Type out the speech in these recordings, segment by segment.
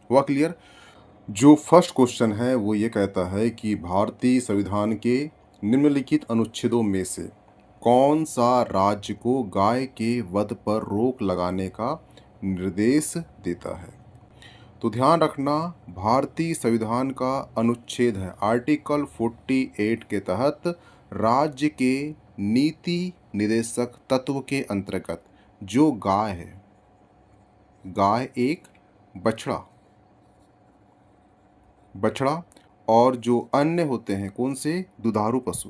हुआ क्लियर? जो first question है वो ये कहता है कि भारतीय संविधान के निम्नलिखित अनुच्छेदों में से कौन सा राज्य को गाय के वध पर रोक लगाने का निर्देश देता है? तो ध्यान रखना, भारतीय संविधान का अनुच्छेद है आर्टिकल 48 के तहत राज्य के नीति निर्देशक तत्व के अंतर्गत जो गाय है, गाय एक बछड़ा बछड़ा और जो अन्य होते हैं कौन से, दुधारू पशु,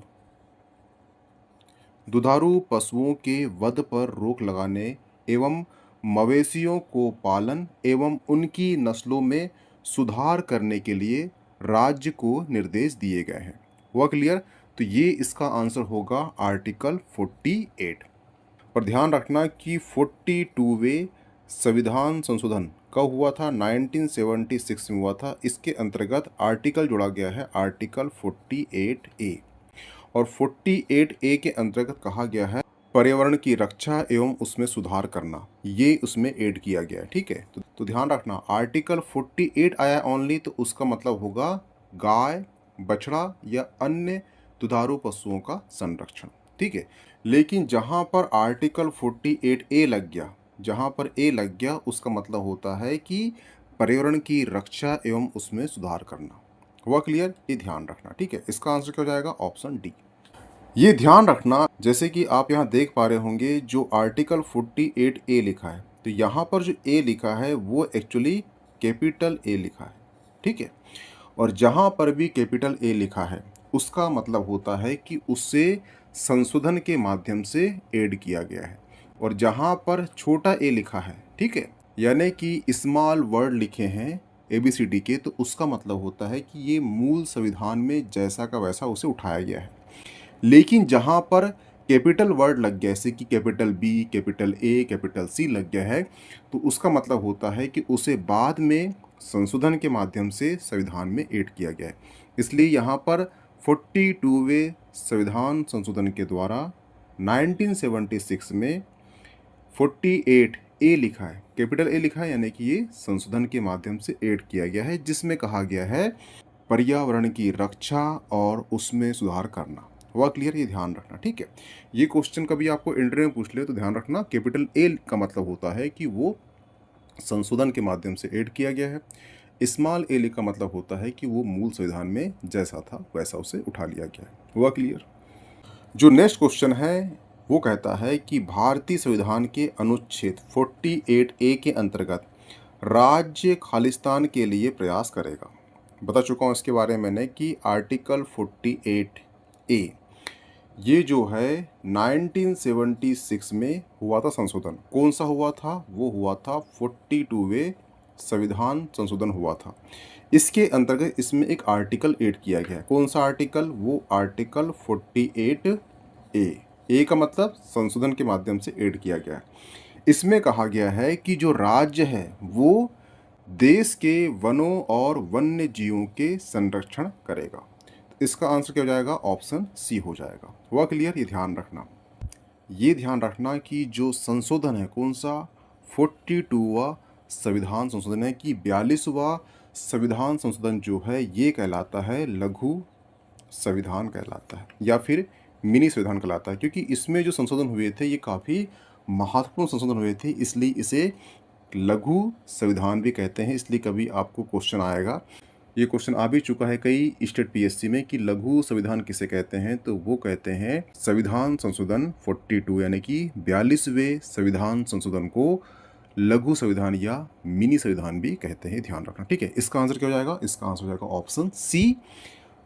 दुधारू पशुओं के वध पर रोक लगाने एवं मवेशियों को पालन एवं उनकी नस्लों में सुधार करने के लिए राज्य को निर्देश दिए गए हैं। हुआ क्लियर? तो ये इसका आंसर होगा आर्टिकल 48। पर ध्यान रखना कि 42वें संविधान संशोधन कब हुआ था? 1976 में हुआ था। इसके अंतर्गत आर्टिकल जोड़ा गया है आर्टिकल 48A, और 48A के अंतर्गत कहा गया है पर्यावरण की रक्षा एवं उसमें सुधार करना, ये उसमें ऐड किया गया है। ठीक है, तो ध्यान रखना आर्टिकल 48 आया ओनली, तो उसका मतलब होगा गाय, बछड़ा या अन्य दुधारू पशुओं का संरक्षण। ठीक है, लेकिन जहां पर आर्टिकल 48A लग गया, जहां पर ए लग गया, उसका मतलब होता है कि पर्यावरण की रक्षा एवं उसमें सुधार करना। हुआ क्लियर? ये ध्यान रखना। ठीक है, इसका आंसर क्या हो जाएगा? Option D. ये ध्यान रखना, जैसे कि आप यहाँ देख पा रहे होंगे जो आर्टिकल 48A लिखा है, तो यहाँ पर जो ए लिखा है वो एक्चुअली कैपिटल ए लिखा है। ठीक है, और जहाँ पर भी कैपिटल ए लिखा है उसका मतलब होता है कि उससे संशोधन के माध्यम से ऐड किया गया है, और जहाँ पर छोटा ए लिखा है, ठीक है, यानी कि स्मॉल वर्ड लिखे हैं ABCD के, तो उसका मतलब होता है कि ये मूल संविधान में जैसा का वैसा उसे उठाया गया है। लेकिन जहाँ पर कैपिटल वर्ड लग गया, जैसे कि capital B, capital A, capital C लग गया है, तो उसका मतलब होता है कि उसे बाद में संशोधन के माध्यम से संविधान में ऐड किया गया है। इसलिए यहाँ पर 42वें संविधान संशोधन के द्वारा 1976 में 48A लिखा है, कैपिटल ए लिखा है, यानी कि ये संशोधन के माध्यम से ऐड किया गया है, जिसमें कहा गया है पर्यावरण की रक्षा और उसमें सुधार करना। हुआ क्लियर? ये ध्यान रखना। ठीक है, ये क्वेश्चन कभी आपको इंटरव्यू में पूछ ले तो ध्यान रखना, कैपिटल ए का मतलब होता है कि वो संशोधन के माध्यम से ऐड किया गया है, स्मॉल ए का मतलब होता है कि वो मूल संविधान में जैसा था वैसा उसे उठा लिया गया है। हुआ क्लियर? जो नेक्स्ट क्वेश्चन है वो कहता है कि भारतीय संविधान के अनुच्छेद 48A के अंतर्गत राज्य खालिस्तान के लिए प्रयास करेगा। बता चुका हूँ इसके बारे में मैंने कि आर्टिकल 48A ये जो है 1976 में हुआ था संशोधन। कौन सा हुआ था? वो हुआ था 42वें संविधान संशोधन हुआ था। इसके अंतर्गत इसमें एक आर्टिकल ऐड किया गया है। कौन सा आर्टिकल? वो आर्टिकल 48A। ए का मतलब संशोधन के माध्यम से ऐड किया गया है। इसमें कहा गया है कि जो राज्य है वो देश के वनों और वन्य जीवों के संरक्षण करेगा। तो इसका आंसर क्या हो जाएगा? ऑप्शन सी हो जाएगा। हुआ क्लियर? ये ध्यान रखना, ये ध्यान रखना कि जो संशोधन है कौन सा, 42वां संविधान संशोधन है, कि 42वां संविधान संशोधन जो है ये कहलाता है लघु संविधान कहलाता है, या फिर मिनी संविधान कहलाता है, क्योंकि इसमें जो संशोधन हुए थे ये काफ़ी महत्वपूर्ण संशोधन हुए थे, इसलिए इसे लघु संविधान भी कहते हैं। इसलिए कभी आपको क्वेश्चन आएगा, ये क्वेश्चन आ भी चुका है कई स्टेट PSC में, कि लघु संविधान किसे कहते हैं, तो वो कहते हैं संविधान संशोधन 42 यानी कि 42वें संविधान संशोधन को लघु संविधान या मिनी संविधान भी कहते हैं। ध्यान रखना। ठीक है, इसका आंसर क्या हो जाएगा? इसका आंसर हो जाएगा ऑप्शन सी,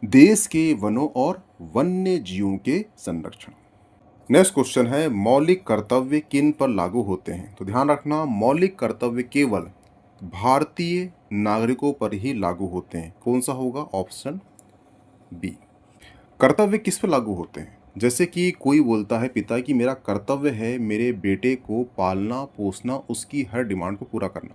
देश के वनों और वन्य जीवों के संरक्षण। नेक्स्ट क्वेश्चन है मौलिक कर्तव्य किन पर लागू होते हैं? तो ध्यान रखना, मौलिक कर्तव्य केवल भारतीय नागरिकों पर ही लागू होते हैं। कौन सा होगा? Option B. कर्तव्य किस पर लागू होते हैं? जैसे कि कोई बोलता है पिता कि मेरा कर्तव्य है मेरे बेटे को पालना पोसना, उसकी हर डिमांड को पूरा करना,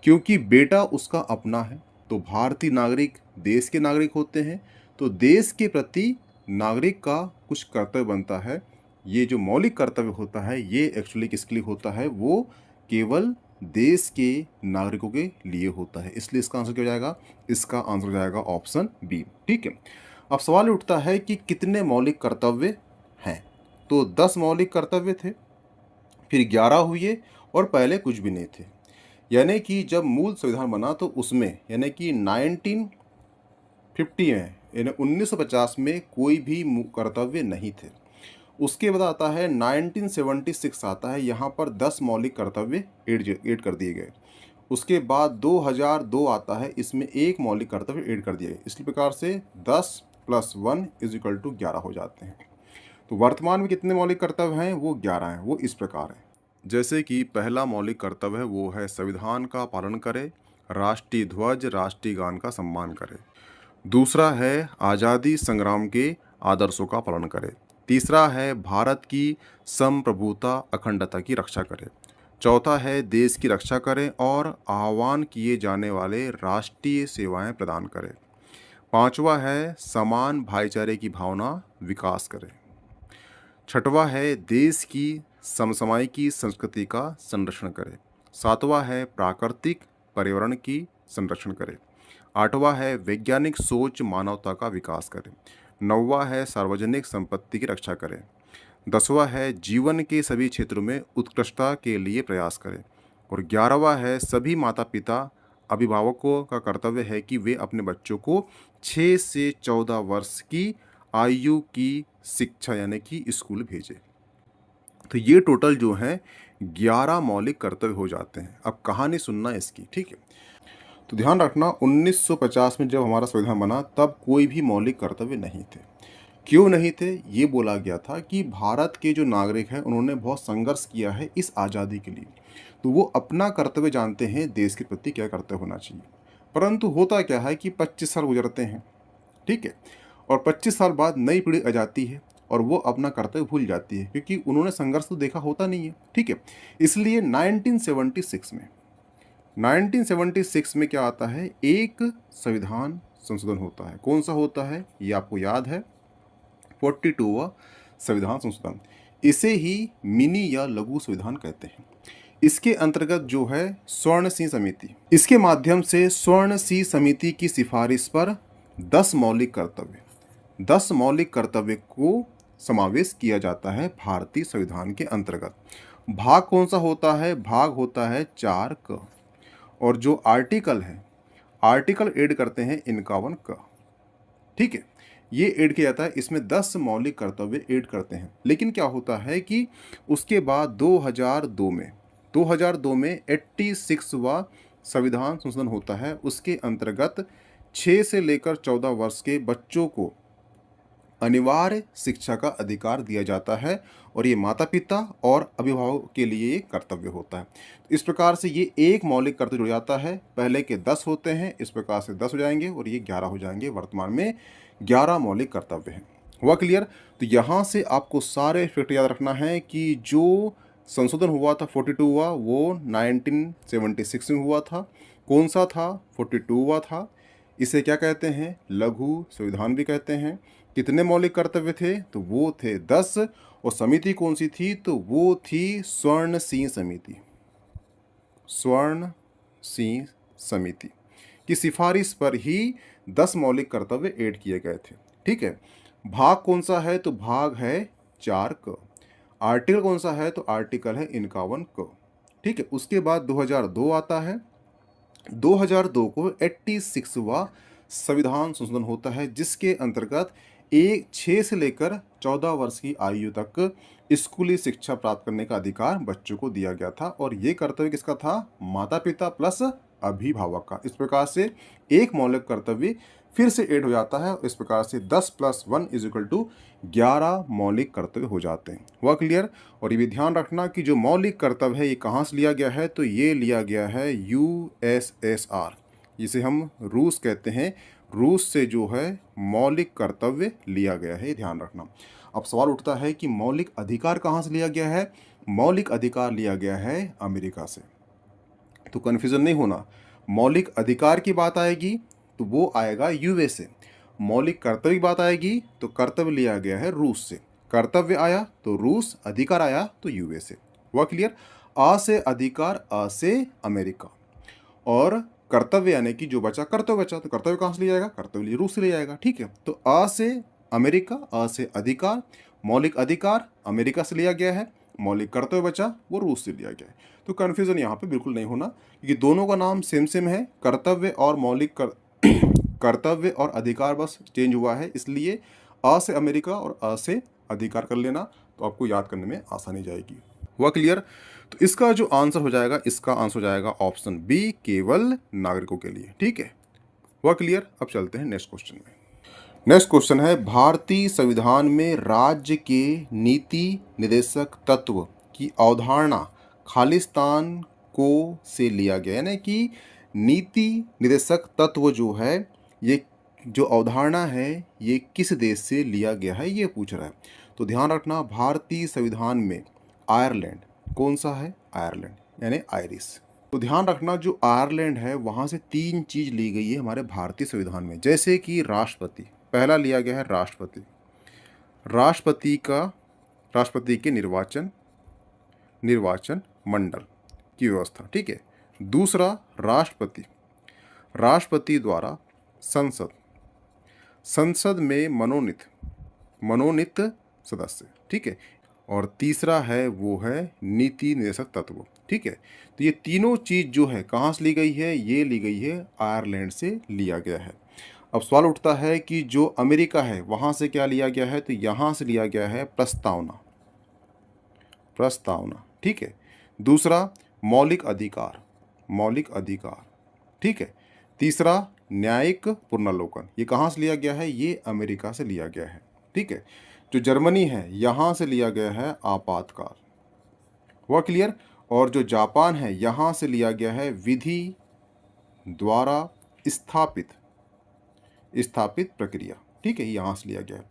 क्योंकि बेटा उसका अपना है। तो भारतीय नागरिक देश के नागरिक होते हैं, तो देश के प्रति नागरिक का कुछ कर्तव्य बनता है। ये जो मौलिक कर्तव्य होता है ये एक्चुअली किसके लिए होता है? वो केवल देश के नागरिकों के लिए होता है, इसलिए इसका आंसर क्या हो जाएगा, इसका आंसर हो जाएगा ऑप्शन बी। ठीक है, अब सवाल उठता है कि कितने मौलिक कर्तव्य हैं। तो 10 मौलिक कर्तव्य थे, फिर 11 हुए और पहले कुछ भी नहीं थे। यानी कि जब मूल संविधान बना तो उसमें यानी कि 1950 में यानी 1950 में कोई भी कर्तव्य नहीं थे। उसके बाद आता है 1976 आता है, यहाँ पर 10 मौलिक कर्तव्य ऐड कर दिए गए। उसके बाद 2002 आता है, इसमें एक मौलिक कर्तव्य ऐड कर दिया गया। इसी प्रकार से 10 + 1 = 11 हो जाते हैं। तो वर्तमान में कितने मौलिक कर्तव्य हैं, वो 11 हैं। वो इस प्रकार है, जैसे कि पहला मौलिक कर्तव्य है वो है संविधान का पालन करें, राष्ट्रीय ध्वज राष्ट्रीय गान का सम्मान करें। दूसरा है आज़ादी संग्राम के आदर्शों का पालन करें। तीसरा है भारत की संप्रभुता अखंडता की रक्षा करें। चौथा है देश की रक्षा करें और आह्वान किए जाने वाले राष्ट्रीय सेवाएं प्रदान करें। पांचवा है समान भाईचारे की भावना विकास करें। छठवां है देश की समसामयिकी संस्कृति का संरक्षण करें। सातवां है प्राकृतिक पर्यावरण की संरक्षण करें। आठवां है वैज्ञानिक सोच मानवता का विकास करें। नौवां है सार्वजनिक संपत्ति की रक्षा करें। 10वां है जीवन के सभी क्षेत्रों में उत्कृष्टता के लिए प्रयास करें। और 11वां है सभी माता पिता अभिभावकों का कर्तव्य है कि वे अपने बच्चों को 6 से 14 वर्ष की आयु की शिक्षा यानी कि स्कूल भेजें। तो ये टोटल जो है 11 मौलिक कर्तव्य हो जाते हैं। अब कहानी सुनना इसकी, ठीक है। तो ध्यान रखना 1950 में जब हमारा संविधान बना तब कोई भी मौलिक कर्तव्य नहीं थे। क्यों नहीं थे, ये बोला गया था कि भारत के जो नागरिक हैं उन्होंने बहुत संघर्ष किया है इस आज़ादी के लिए, तो वो अपना कर्तव्य जानते हैं देश के प्रति क्या कर्तव्य होना चाहिए। परंतु होता क्या है कि 25 साल गुजरते हैं, ठीक है, और 25 साल बाद नई पीढ़ी आ जाती है और वो अपना कर्तव्य भूल जाती है क्योंकि उन्होंने संघर्ष तो देखा होता नहीं है, ठीक है। इसलिए 1976 में क्या आता है, एक संविधान संशोधन होता है। कौन सा होता है, ये आपको याद है, 42वां संविधान संशोधन। इसे ही मिनी या लघु संविधान कहते हैं। इसके अंतर्गत जो है स्वर्ण सिंह समिति, इसके माध्यम से स्वर्ण सिंह समिति की सिफारिश पर 10 मौलिक कर्तव्य को समावेश किया जाता है भारतीय संविधान के अंतर्गत। भाग कौन सा होता है, भाग होता है 4 क। और जो आर्टिकल है, आर्टिकल ऐड करते हैं 51 क, ठीक है। ये ऐड किया जाता है, इसमें 10 मौलिक कर्तव्य ऐड करते हैं। लेकिन क्या होता है कि उसके बाद 2002 में 86वां संविधान संशोधन होता है। उसके अंतर्गत 6 से लेकर 14 वर्ष के बच्चों को अनिवार्य शिक्षा का अधिकार दिया जाता है और ये माता पिता और अभिभावक के लिए कर्तव्य होता है। तो इस प्रकार से ये एक मौलिक कर्तव्य जुड़ जाता है। पहले के 10 होते हैं, इस प्रकार से 10 हो जाएंगे और ये 11 हो जाएंगे। वर्तमान में 11 मौलिक कर्तव्य हैं। हुआ क्लियर? तो यहाँ से आपको सारे फैक्ट याद रखना है कि जो संशोधन हुआ था 42वां वो 1976 में हुआ था। कौन सा था? 42वां था। इसे क्या कहते हैं? लघु संविधान भी कहते हैं। कितने मौलिक कर्तव्य थे? तो वो थे 10। और समिति कौन सी थी? तो वो थी स्वर्ण सिंह समिति। स्वर्ण सिंह समिति की सिफारिश पर ही 10 मौलिक कर्तव्य ऐड किए गए थे, ठीक है। भाग कौन सा है? तो भाग है 4 क। आर्टिकल कौन सा है? तो आर्टिकल है 51 क, ठीक है। उसके बाद 2002 आता है। 2002 को 86वां संविधान संशोधन होता है, जिसके अंतर्गत 6 से लेकर 14 वर्ष की आयु तक स्कूली शिक्षा प्राप्त करने का अधिकार बच्चों को दिया गया था। और ये कर्तव्य किसका था? माता पिता प्लस अभिभावक का। इस प्रकार से एक मौलिक कर्तव्य फिर से ऐड हो जाता है। इस प्रकार से 10 + 1 = 11 मौलिक कर्तव्य हो जाते हैं। हुआ क्लियर? और ये भी ध्यान रखना कि जो मौलिक कर्तव्य है ये कहाँ से लिया गया है? तो ये लिया गया है USSR, जिसे हम रूस कहते हैं। रूस से जो है मौलिक कर्तव्य लिया गया है, ध्यान रखना। अब सवाल उठता है कि मौलिक अधिकार कहाँ से लिया गया है? मौलिक अधिकार लिया गया है अमेरिका से। तो कन्फ्यूजन नहीं होना, मौलिक अधिकार की बात आएगी तो वो आएगा USA। मौलिक कर्तव्य की बात आएगी तो कर्तव्य लिया गया है रूस से। कर्तव्य आया तो रूस, अधिकार आया तो USA। हुआ क्लियर? आ से अधिकार, अ से अमेरिका। और कर्तव्य यानी कि जो बचा कर्तव्य बचा, तो कर्तव्य कहाँ से लिया जाएगा, कर्तव्य लिए रूस से लिया जाएगा। ठीक है, तो अ से अमेरिका, अ से अधिकार, मौलिक अधिकार अमेरिका से लिया गया है, मौलिक कर्तव्य बचा वो रूस से लिया गया है। तो कन्फ्यूजन यहाँ पे बिल्कुल नहीं होना, क्योंकि दोनों का नाम सेम सेम है, कर्तव्य और कर्तव्य और अधिकार बस चेंज हुआ है, इसलिए अ से अमेरिका और अ से अधिकार कर लेना, तो आपको याद करने में आसानी जाएगी। हुआ क्लियर? तो इसका जो आंसर हो जाएगा, इसका आंसर हो जाएगा ऑप्शन बी, केवल नागरिकों के लिए। ठीक है, हुआ क्लियर? अब चलते हैं नेक्स्ट क्वेश्चन में। नेक्स्ट क्वेश्चन है, भारतीय संविधान में राज्य के नीति निर्देशक तत्व की अवधारणा खालिस्तान को से लिया गया, यानी कि नीति निर्देशक तत्व जो है, ये जो अवधारणा है ये किस देश से लिया गया है, ये पूछ रहा है। तो ध्यान रखना, भारतीय संविधान में आयरलैंड कौन सा है, आयरलैंड यानी आयरिश। तो ध्यान रखना, जो आयरलैंड है वहाँ से 3 चीज़ ली गई है हमारे भारतीय संविधान में, जैसे कि राष्ट्रपति, पहला लिया गया है राष्ट्रपति, राष्ट्रपति के निर्वाचन मंडल की व्यवस्था। ठीक है, दूसरा राष्ट्रपति द्वारा संसद में मनोनीत सदस्य। ठीक है, और तीसरा है वो है नीति निर्देशक तत्व। ठीक है, तो ये तीनों चीज़ जो है कहाँ से ली गई है, ये ली गई है आयरलैंड से लिया गया है। अब सवाल उठता है कि जो अमेरिका है वहाँ से क्या लिया गया है, तो यहाँ से लिया गया है प्रस्तावना। ठीक है, दूसरा मौलिक अधिकार। ठीक है, तीसरा न्यायिक पुनर्विलोकन, ये कहाँ से लिया गया है, ये अमेरिका से लिया गया है। ठीक है, जो जर्मनी है यहाँ से लिया गया है आपातकाल। हुआ क्लियर? और जो जापान है यहाँ से लिया गया है विधि द्वारा स्थापित प्रक्रिया। ठीक है, यहाँ से लिया गया है।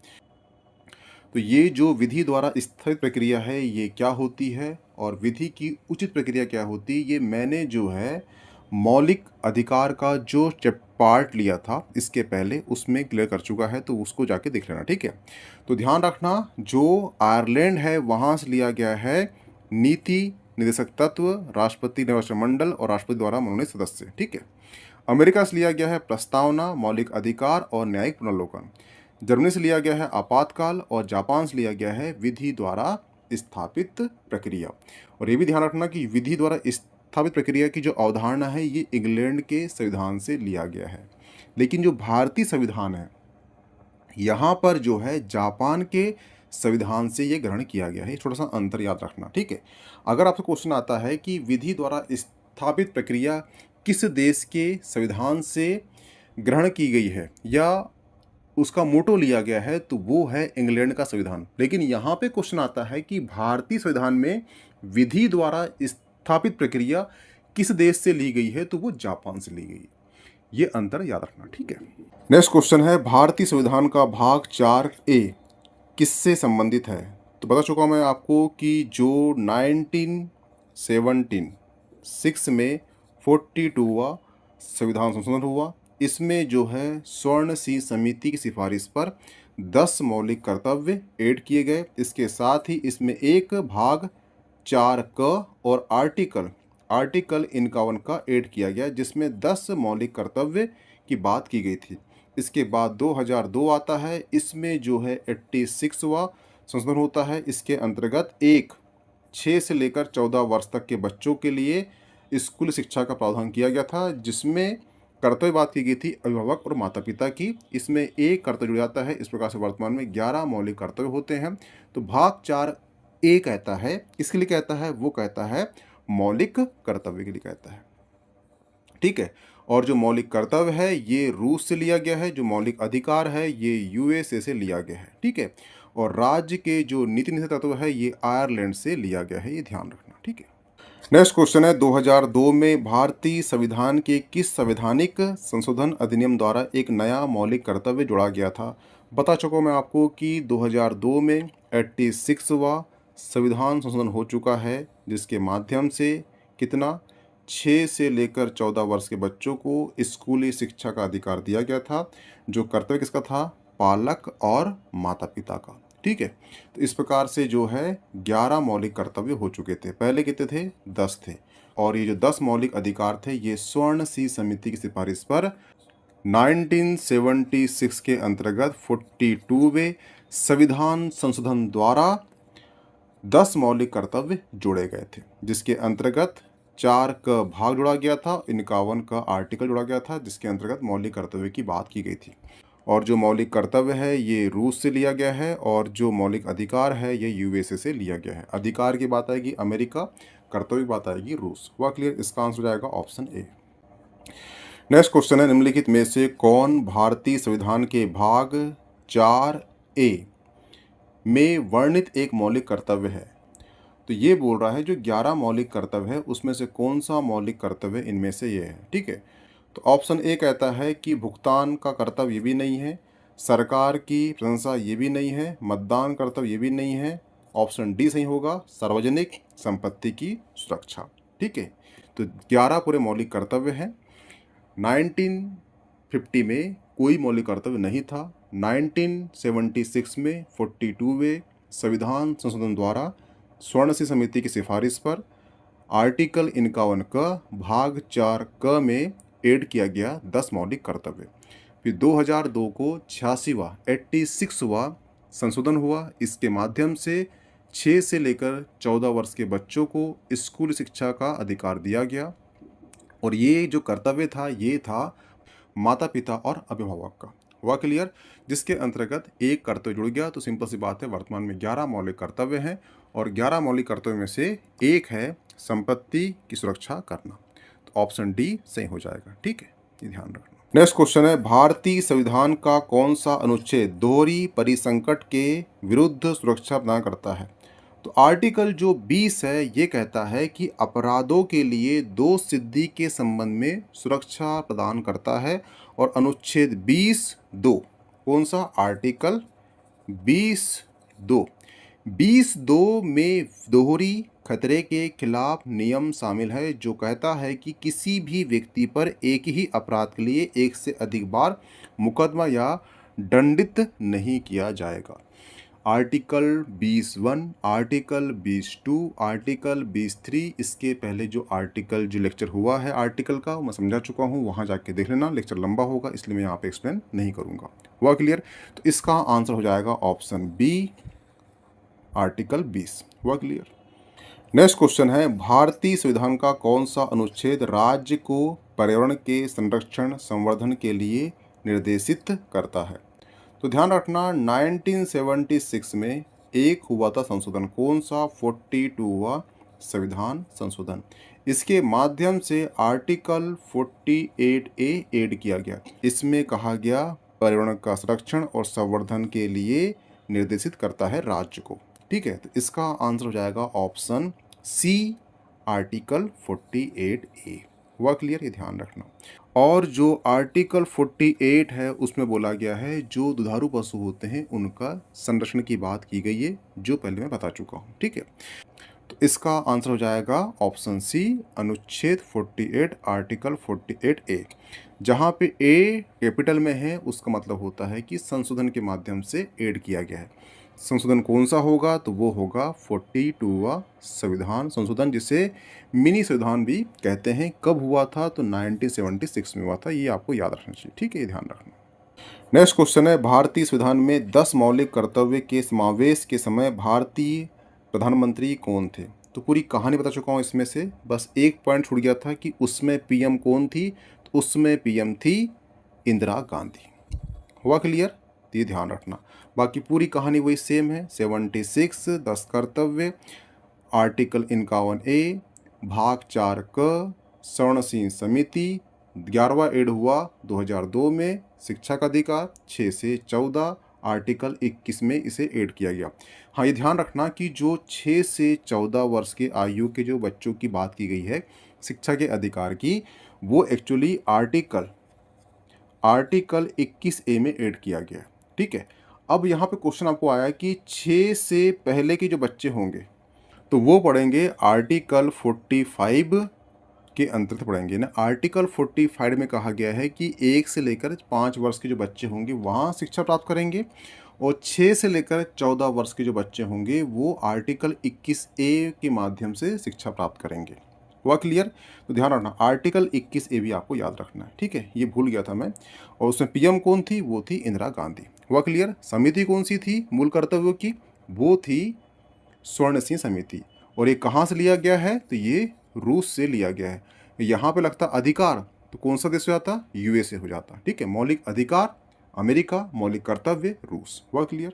तो ये जो विधि द्वारा स्थापित प्रक्रिया है ये क्या होती है, और विधि की उचित प्रक्रिया क्या होती है, ये मैंने जो है मौलिक अधिकार का जो पार्ट लिया था इसके पहले उसमें क्लियर कर चुका है, तो उसको जाके देख लेना। ठीक है, तो ध्यान रखना, जो आयरलैंड है वहाँ से लिया गया है नीति निर्देशक तत्व, राष्ट्रपति निर्वाचन मंडल और राष्ट्रपति द्वारा मनोनीत सदस्य। ठीक है, अमेरिका से लिया गया है प्रस्तावना, मौलिक अधिकार और न्यायिक पुनर्विलोकन। जर्मनी से लिया गया है आपातकाल, और जापान से लिया गया है विधि द्वारा स्थापित प्रक्रिया। और ये भी ध्यान रखना कि विधि द्वारा स्थापित प्रक्रिया की जो अवधारणा है ये इंग्लैंड के संविधान से लिया गया है, लेकिन जो भारतीय संविधान है यहाँ पर जो है जापान के संविधान से ये ग्रहण किया गया है। थोड़ा सा अंतर याद रखना। ठीक है, अगर आपसे क्वेश्चन आता है कि विधि द्वारा स्थापित प्रक्रिया किस देश के संविधान से ग्रहण की गई है या उसका मोटो लिया गया है, तो वो है इंग्लैंड का संविधान। लेकिन यहाँ पे क्वेश्चन आता है कि भारतीय संविधान में विधि द्वारा स्थापित प्रक्रिया किस देश से ली गई है, तो वो जापान से ली गई। ये अंतर याद रखना। ठीक है, नेक्स्ट क्वेश्चन है, भारतीय संविधान का भाग 4A किससे संबंधित है। तो बता चुका मैं आपको कि जो 1976 में 42वां संविधान संशोधन हुआ, इसमें जो है स्वर्ण सिंह समिति की सिफारिश पर 10 मौलिक कर्तव्य ऐड किए गए। इसके साथ ही इसमें एक भाग 4 और आर्टिकल 51 का ऐड किया गया, जिसमें 10 मौलिक कर्तव्य की बात की गई थी। इसके बाद 2002 आता है, इसमें जो है 86वां संशोधन होता है। इसके अंतर्गत 6 से लेकर 14 वर्ष तक के बच्चों के लिए स्कूल शिक्षा का प्रावधान किया गया था, जिसमें कर्तव्य बात की गई थी अभिभावक और माता पिता की। इसमें एक कर्तव्य जुड़ जाता है। इस प्रकार से वर्तमान में 11 मौलिक कर्तव्य होते हैं। तो भाग 4A कहता है, किसके लिए कहता है, वो कहता है मौलिक कर्तव्य के लिए कहता है। ठीक है, और जो मौलिक कर्तव्य है ये रूस से लिया गया है, जो मौलिक अधिकार है ये USA से लिया गया है। ठीक है, और राज्य के जो नीति निर्देशक तत्व है ये आयरलैंड से लिया गया है, ये ध्यान रखना। ठीक है, नेक्स्ट क्वेश्चन है, 2002 में भारतीय संविधान के किस संवैधानिक संशोधन अधिनियम द्वारा एक नया मौलिक कर्तव्य जोड़ा गया था। बता चुका मैं आपको कि 2002 में 86वां संविधान संशोधन हो चुका है, जिसके माध्यम से कितना 6 से लेकर 14 वर्ष के बच्चों को स्कूली शिक्षा का अधिकार दिया गया था। जो कर्तव्य किसका था, पालक और माता पिता का। ठीक है। तो इस प्रकार से जो है 11 मौलिक कर्तव्य हो चुके थे। पहले कितने थे? 10 थे। और ये जो 10 मौलिक अधिकार थे ये स्वर्ण सी समिति की सिफारिश पर 1976 के अंतर्गत 42वें संविधान संशोधन द्वारा 10 मौलिक कर्तव्य जोड़े गए थे, जिसके अंतर्गत 4 का भाग जोड़ा गया था, 51 का आर्टिकल जोड़ा गया था, जिसके अंतर्गत मौलिक कर्तव्य की बात की गई थी। और जो मौलिक कर्तव्य है ये रूस से लिया गया है और जो मौलिक अधिकार है ये यूएसए से लिया गया है। अधिकार की बात आएगी अमेरिका, कर्तव्य की बात आएगी रूस। हुआ क्लियर? इसका आंसर हो जाएगा ऑप्शन ए। नेक्स्ट क्वेश्चन है, निम्नलिखित में से कौन भारतीय संविधान के भाग 4A में वर्णित एक मौलिक कर्तव्य है? तो ये बोल रहा है जो 11 मौलिक कर्तव्य है उसमें से कौन सा मौलिक कर्तव्य इनमें से ये है। ठीक है, तो ऑप्शन ए कहता है कि भुगतान का कर्तव्य ये भी नहीं है, सरकार की प्रशंसा ये भी नहीं है, मतदान कर्तव्य ये भी नहीं है। ऑप्शन डी सही होगा, सार्वजनिक संपत्ति की सुरक्षा। ठीक है, तो 11 पूरे मौलिक कर्तव्य हैं। 1950 में कोई मौलिक कर्तव्य नहीं था। 1976 में 42वें संविधान संशोधन द्वारा स्वर्ण सी समिति की सिफारिश पर आर्टिकल 51 का भाग 4 क में ऐड किया गया 10 मौलिक कर्तव्य। फिर 2002 को 86वां संशोधन हुआ। इसके माध्यम से 6 से लेकर 14 वर्ष के बच्चों को स्कूल शिक्षा का अधिकार दिया गया। और ये जो कर्तव्य था ये था माता पिता और अभिभावक का। हुआ क्लियर? जिसके अंतर्गत एक कर्तव्य जुड़ गया। तो सिंपल सी बात है, वर्तमान में 11 मौलिक कर्तव्य हैं और 11 मौलिक कर्तव्य में से एक है संपत्ति की सुरक्षा करना। तो ऑप्शन डी सही हो जाएगा। ठीक है, ये ध्यान रखना। नेक्स्ट क्वेश्चन है, भारतीय संविधान का कौन सा अनुच्छेद दोहरी परिसंकट के विरुद्ध सुरक्षा प्रदान करता है? तो आर्टिकल जो 20 है ये कहता है कि अपराधों के लिए दोष सिद्धि के संबंध में सुरक्षा प्रदान करता है। और अनुच्छेद 20(2) कौन सा? आर्टिकल 20(2). 20(2) में दोहरी खतरे के खिलाफ नियम शामिल है जो कहता है कि किसी भी व्यक्ति पर एक ही अपराध के लिए एक से अधिक बार मुकदमा या दंडित नहीं किया जाएगा। Article 20(1), article 20(2), article 23। इसके पहले जो आर्टिकल जो लेक्चर हुआ है आर्टिकल का मैं समझा चुका हूँ, वहाँ जाके देख लेना, लेक्चर लंबा होगा इसलिए मैं यहाँ पे एक्सप्लेन नहीं करूँगा। हुआ क्लियर? तो इसका आंसर हो जाएगा ऑप्शन बी, आर्टिकल 20। हुआ क्लियर? नेक्स्ट क्वेश्चन है, भारतीय संविधान का कौन सा अनुच्छेद राज्य को पर्यावरण के संरक्षण संवर्धन के लिए निर्देशित करता है? तो ध्यान रखना, 1976 में एक हुआ था संशोधन। कौन सा? 42वां संविधान संशोधन। इसके माध्यम से आर्टिकल 48A ऐड किया गया। इसमें कहा गया पर्यावरण का संरक्षण और संवर्धन के लिए निर्देशित करता है राज्य को। ठीक है, तो इसका आंसर हो जाएगा ऑप्शन सी, आर्टिकल 48A। हुआ क्लियर? ये ध्यान रखना। और जो आर्टिकल 48 है उसमें बोला गया है जो दुधारू पशु होते हैं उनका संरक्षण की बात की गई है, जो पहले मैं बता चुका हूँ। ठीक है, तो इसका आंसर हो जाएगा ऑप्शन सी, अनुच्छेद 48, आर्टिकल 48A। जहाँ पे ए कैपिटल में है उसका मतलब होता है कि संशोधन के माध्यम से ऐड किया गया है। संशोधन कौन सा होगा? तो वो होगा 42वां संविधान संशोधन, जिसे मिनी संविधान भी कहते हैं। कब हुआ था? तो 1976 में हुआ था। ये आपको याद रखना चाहिए। ठीक है, ये ध्यान रखना। नेक्स्ट क्वेश्चन है, भारतीय संविधान में 10 मौलिक कर्तव्य के समावेश के समय भारतीय प्रधानमंत्री कौन थे? तो पूरी कहानी बता चुका हूँ इसमें से, बस एक पॉइंट छूट गया था कि उसमें पीएम कौन थी? तो उसमें पीएम थी इंदिरा गांधी। हुआ क्लियर? तो ये ध्यान रखना। बाकी पूरी कहानी वही सेम है। 76 10 कर्तव्य, आर्टिकल 51A, भाग 4 क, स्वर्ण सिंह समिति, 11वां ऐड हुआ 2002 में, शिक्षा का अधिकार 6 से 14, आर्टिकल 21 में इसे ऐड किया गया। हाँ, ये ध्यान रखना कि जो 6 से 14 वर्ष के आयु के जो बच्चों की बात की गई है शिक्षा के अधिकार की, वो एक्चुअली आर्टिकल 21A में ऐड किया गया। ठीक है, अब यहाँ पे क्वेश्चन आपको आया कि 6 से पहले के जो बच्चे होंगे तो वो पढ़ेंगे आर्टिकल 45 के अंतर्गत पढ़ेंगे ना। आर्टिकल 45 में कहा गया है कि 1 से लेकर 5 वर्ष के जो बच्चे होंगे वहाँ शिक्षा प्राप्त करेंगे, और 6 से लेकर 14 वर्ष के जो बच्चे होंगे वो आर्टिकल 21A के माध्यम से शिक्षा प्राप्त करेंगे। हुआ क्लियर? तो ध्यान रखना, आर्टिकल 21A भी आपको याद रखना है, ठीक है, ये भूल गया था मैं। और उसमें पीएम कौन थी? वो थी इंदिरा गांधी। हुआ क्लियर? समिति कौन सी थी मूल कर्तव्यों की? वो थी स्वर्ण सिंह समिति। और ये कहाँ से लिया गया है? तो ये रूस से लिया गया है। यहाँ पे लगता अधिकार, तो कौन सा देश हो जाता? यूएसए हो जाता, ठीक है। मौलिक अधिकार अमेरिका, मौलिक कर्तव्य रूस। हुआ क्लियर?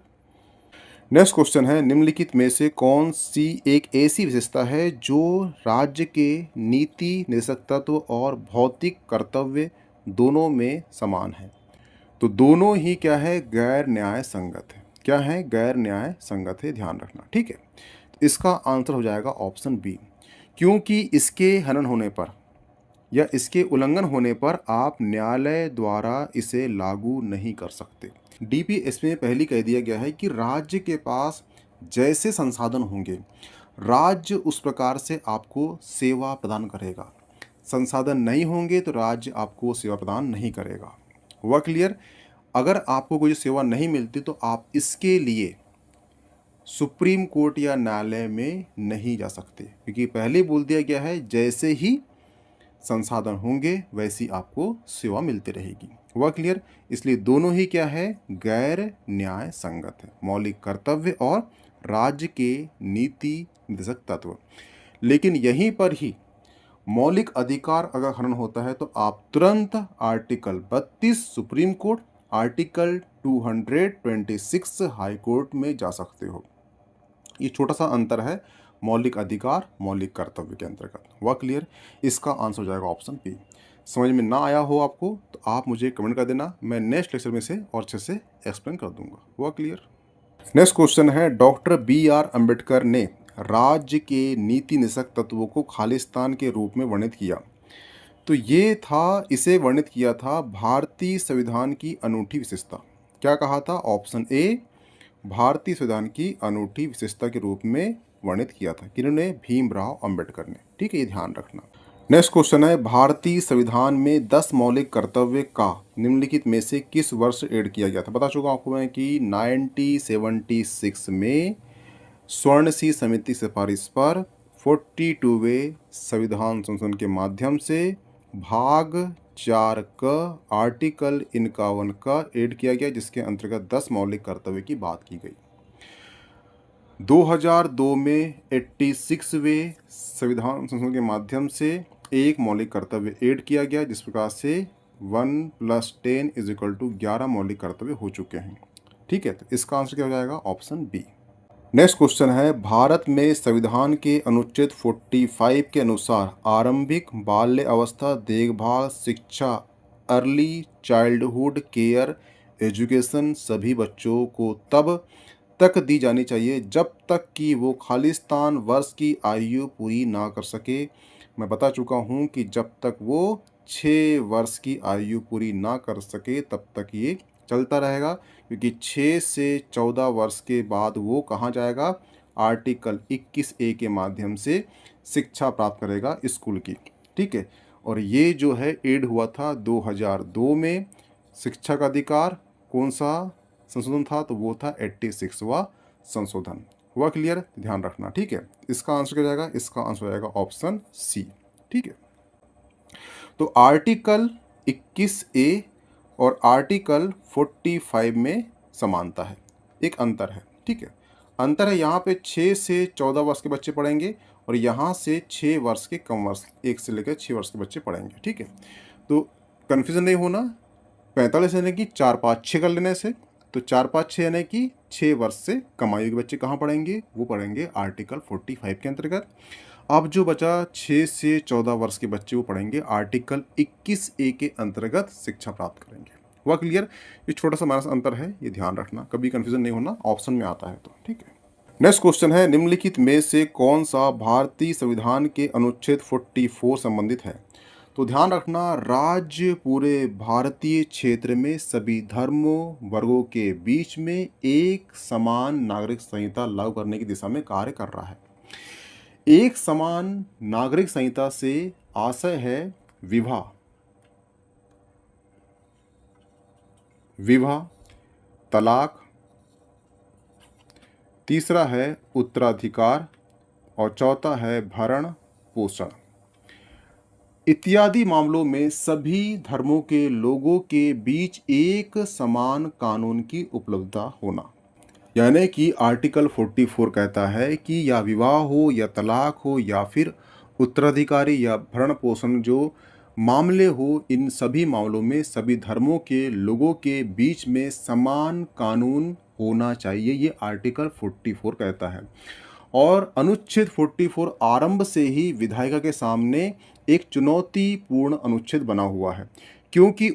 नेक्स्ट क्वेश्चन है, निम्नलिखित में से कौन सी एक ऐसी विशेषता है जो राज्य के नीति निदेशक तत्व और भौतिक कर्तव्य दोनों में समान है? तो दोनों ही क्या है? गैर न्याय संगत है। क्या है? गैर न्याय संगत है, ध्यान रखना, ठीक है। तो इसका आंसर हो जाएगा ऑप्शन बी, क्योंकि इसके हनन होने पर या इसके उल्लंघन होने पर आप न्यायालय द्वारा इसे लागू नहीं कर सकते। डीपीएस में पहले कह दिया गया है कि राज्य के पास जैसे संसाधन होंगे राज्य उस प्रकार से आपको सेवा प्रदान करेगा। संसाधन नहीं होंगे तो राज्य आपको सेवा प्रदान नहीं करेगा। हुआ क्लियर? अगर आपको कोई सेवा नहीं मिलती तो आप इसके लिए सुप्रीम कोर्ट या न्यायालय में नहीं जा सकते, क्योंकि पहले बोल दिया गया है जैसे ही संसाधन होंगे वैसी आपको सेवा मिलती रहेगी। हुआ क्लियर? इसलिए दोनों ही क्या है? गैर न्याय संगत है, मौलिक कर्तव्य और राज्य के नीति निर्देशक तत्व। लेकिन यहीं पर ही मौलिक अधिकार अगर हनन होता है तो आप तुरंत article 32 supreme court, article 226 high court में जा सकते हो। ये छोटा सा अंतर है मौलिक अधिकार मौलिक कर्तव्य के अंतर्गत। हुआ क्लियर? इसका आंसर हो जाएगा ऑप्शन बी। समझ में ना आया हो आपको तो आप मुझे कमेंट कर देना, मैं नेक्स्ट लेक्चर में से और अच्छे से एक्सप्लेन कर दूंगा। हुआ क्लियर? नेक्स्ट क्वेश्चन है, डॉक्टर BR अम्बेडकर ने राज्य के नीति निदेशक तत्वों को खालिस्तान के रूप में वर्णित किया। तो ये था, इसे वर्णित किया था भारतीय संविधान की अनूठी विशेषता। क्या कहा था? ऑप्शन ए, भारतीय संविधान की अनूठी विशेषता के रूप में वर्णित किया था। किन्होंने? भीमराव अंबेडकर ने, ठीक है, ये ध्यान रखना। नेक्स्ट क्वेश्चन है, भारतीय संविधान में 10 मौलिक कर्तव्य का निम्नलिखित में से किस वर्ष ऐड किया गया था? बता चुका आपको मैं कि 1976 में स्वर्ण सिंह समिति सिफारिश पर 42वें संविधान संशोधन के माध्यम से भाग 4 का आर्टिकल 51 का ऐड किया गया, जिसके अंतर्गत 10 मौलिक कर्तव्य की बात की गई। 2002 में 86वें संविधान संशोधन के माध्यम से एक मौलिक कर्तव्य ऐड किया गया, जिस प्रकार से 1 + 10 = 11 मौलिक कर्तव्य हो चुके हैं। ठीक है, तो इसका आंसर क्या हो जाएगा? Option B. नेक्स्ट क्वेश्चन है, भारत में संविधान के अनुच्छेद 45 के अनुसार आरंभिक बाल्य अवस्था देखभाल शिक्षा अर्ली चाइल्डहुड केयर एजुकेशन सभी बच्चों को तब तक दी जानी चाहिए जब तक कि वो खालिस्तान वर्ष की आयु पूरी ना कर सके। मैं बता चुका हूँ कि जब तक वो 6 वर्ष की आयु पूरी ना कर सके तब तक ये चलता रहेगा, क्योंकि 6 से 14 वर्ष के बाद वो कहाँ जाएगा? आर्टिकल 21A के माध्यम से शिक्षा प्राप्त करेगा स्कूल की। ठीक है, और ये जो है ऐड हुआ था 2002 में। शिक्षा का अधिकार कौन सा संशोधन था? तो वो था 86वां संशोधन। हुआ क्लियर? ध्यान रखना, ठीक है। इसका आंसर क्या जाएगा? इसका आंसर हो जाएगा ऑप्शन सी। ठीक है, तो आर्टिकल 21A और आर्टिकल 45 में समानता है, एक अंतर है। ठीक है, अंतर है यहाँ पे 6 से 14 वर्ष के बच्चे पढ़ेंगे और यहाँ से 6 वर्ष के कम वर्ष, 1 से लेकर 6 वर्ष के बच्चे पढ़ेंगे। ठीक है, तो कन्फ्यूज़न नहीं होना। 45 यानी कि 4, 5, 6 कर लेने से, तो 4, 5, 6 यानी कि 6 वर्ष से कम आयु के बच्चे कहाँ पढ़ेंगे? वो पढ़ेंगे आर्टिकल 45 के अंतर्गत। अब जो बचा 6 से 14 वर्ष के बच्चे वो पढ़ेंगे आर्टिकल 21A के अंतर्गत शिक्षा प्राप्त करेंगे। हुआ क्लियर? ये छोटा सा माइनस अंतर है, ये ध्यान रखना, कभी कंफ्यूजन नहीं होना, ऑप्शन में आता है तो। ठीक है, नेक्स्ट क्वेश्चन है, निम्नलिखित में से कौन सा भारतीय संविधान के अनुच्छेद 44 संबंधित है? तो ध्यान रखना, राज्य पूरे भारतीय क्षेत्र में सभी धर्मों वर्गों के बीच में एक समान नागरिक संहिता लागू करने की दिशा में कार्य कर रहा है। एक समान नागरिक संहिता से आशय है विवाह, विवाह, तलाक, तीसरा है उत्तराधिकार और चौथा है भरण पोषण इत्यादि मामलों में सभी धर्मों के लोगों के बीच एक समान कानून की उपलब्धता होना। यानी कि आर्टिकल 44 कहता है कि या विवाह हो या तलाक हो या फिर उत्तराधिकारी या भरण पोषण जो मामले हो, इन सभी मामलों में सभी धर्मों के लोगों के बीच में समान कानून होना चाहिए, ये आर्टिकल 44 कहता है। और अनुच्छेद 44 आरंभ से ही विधायिका के सामने एक चुनौतीपूर्ण अनुच्छेद बना हुआ है, क्योंकि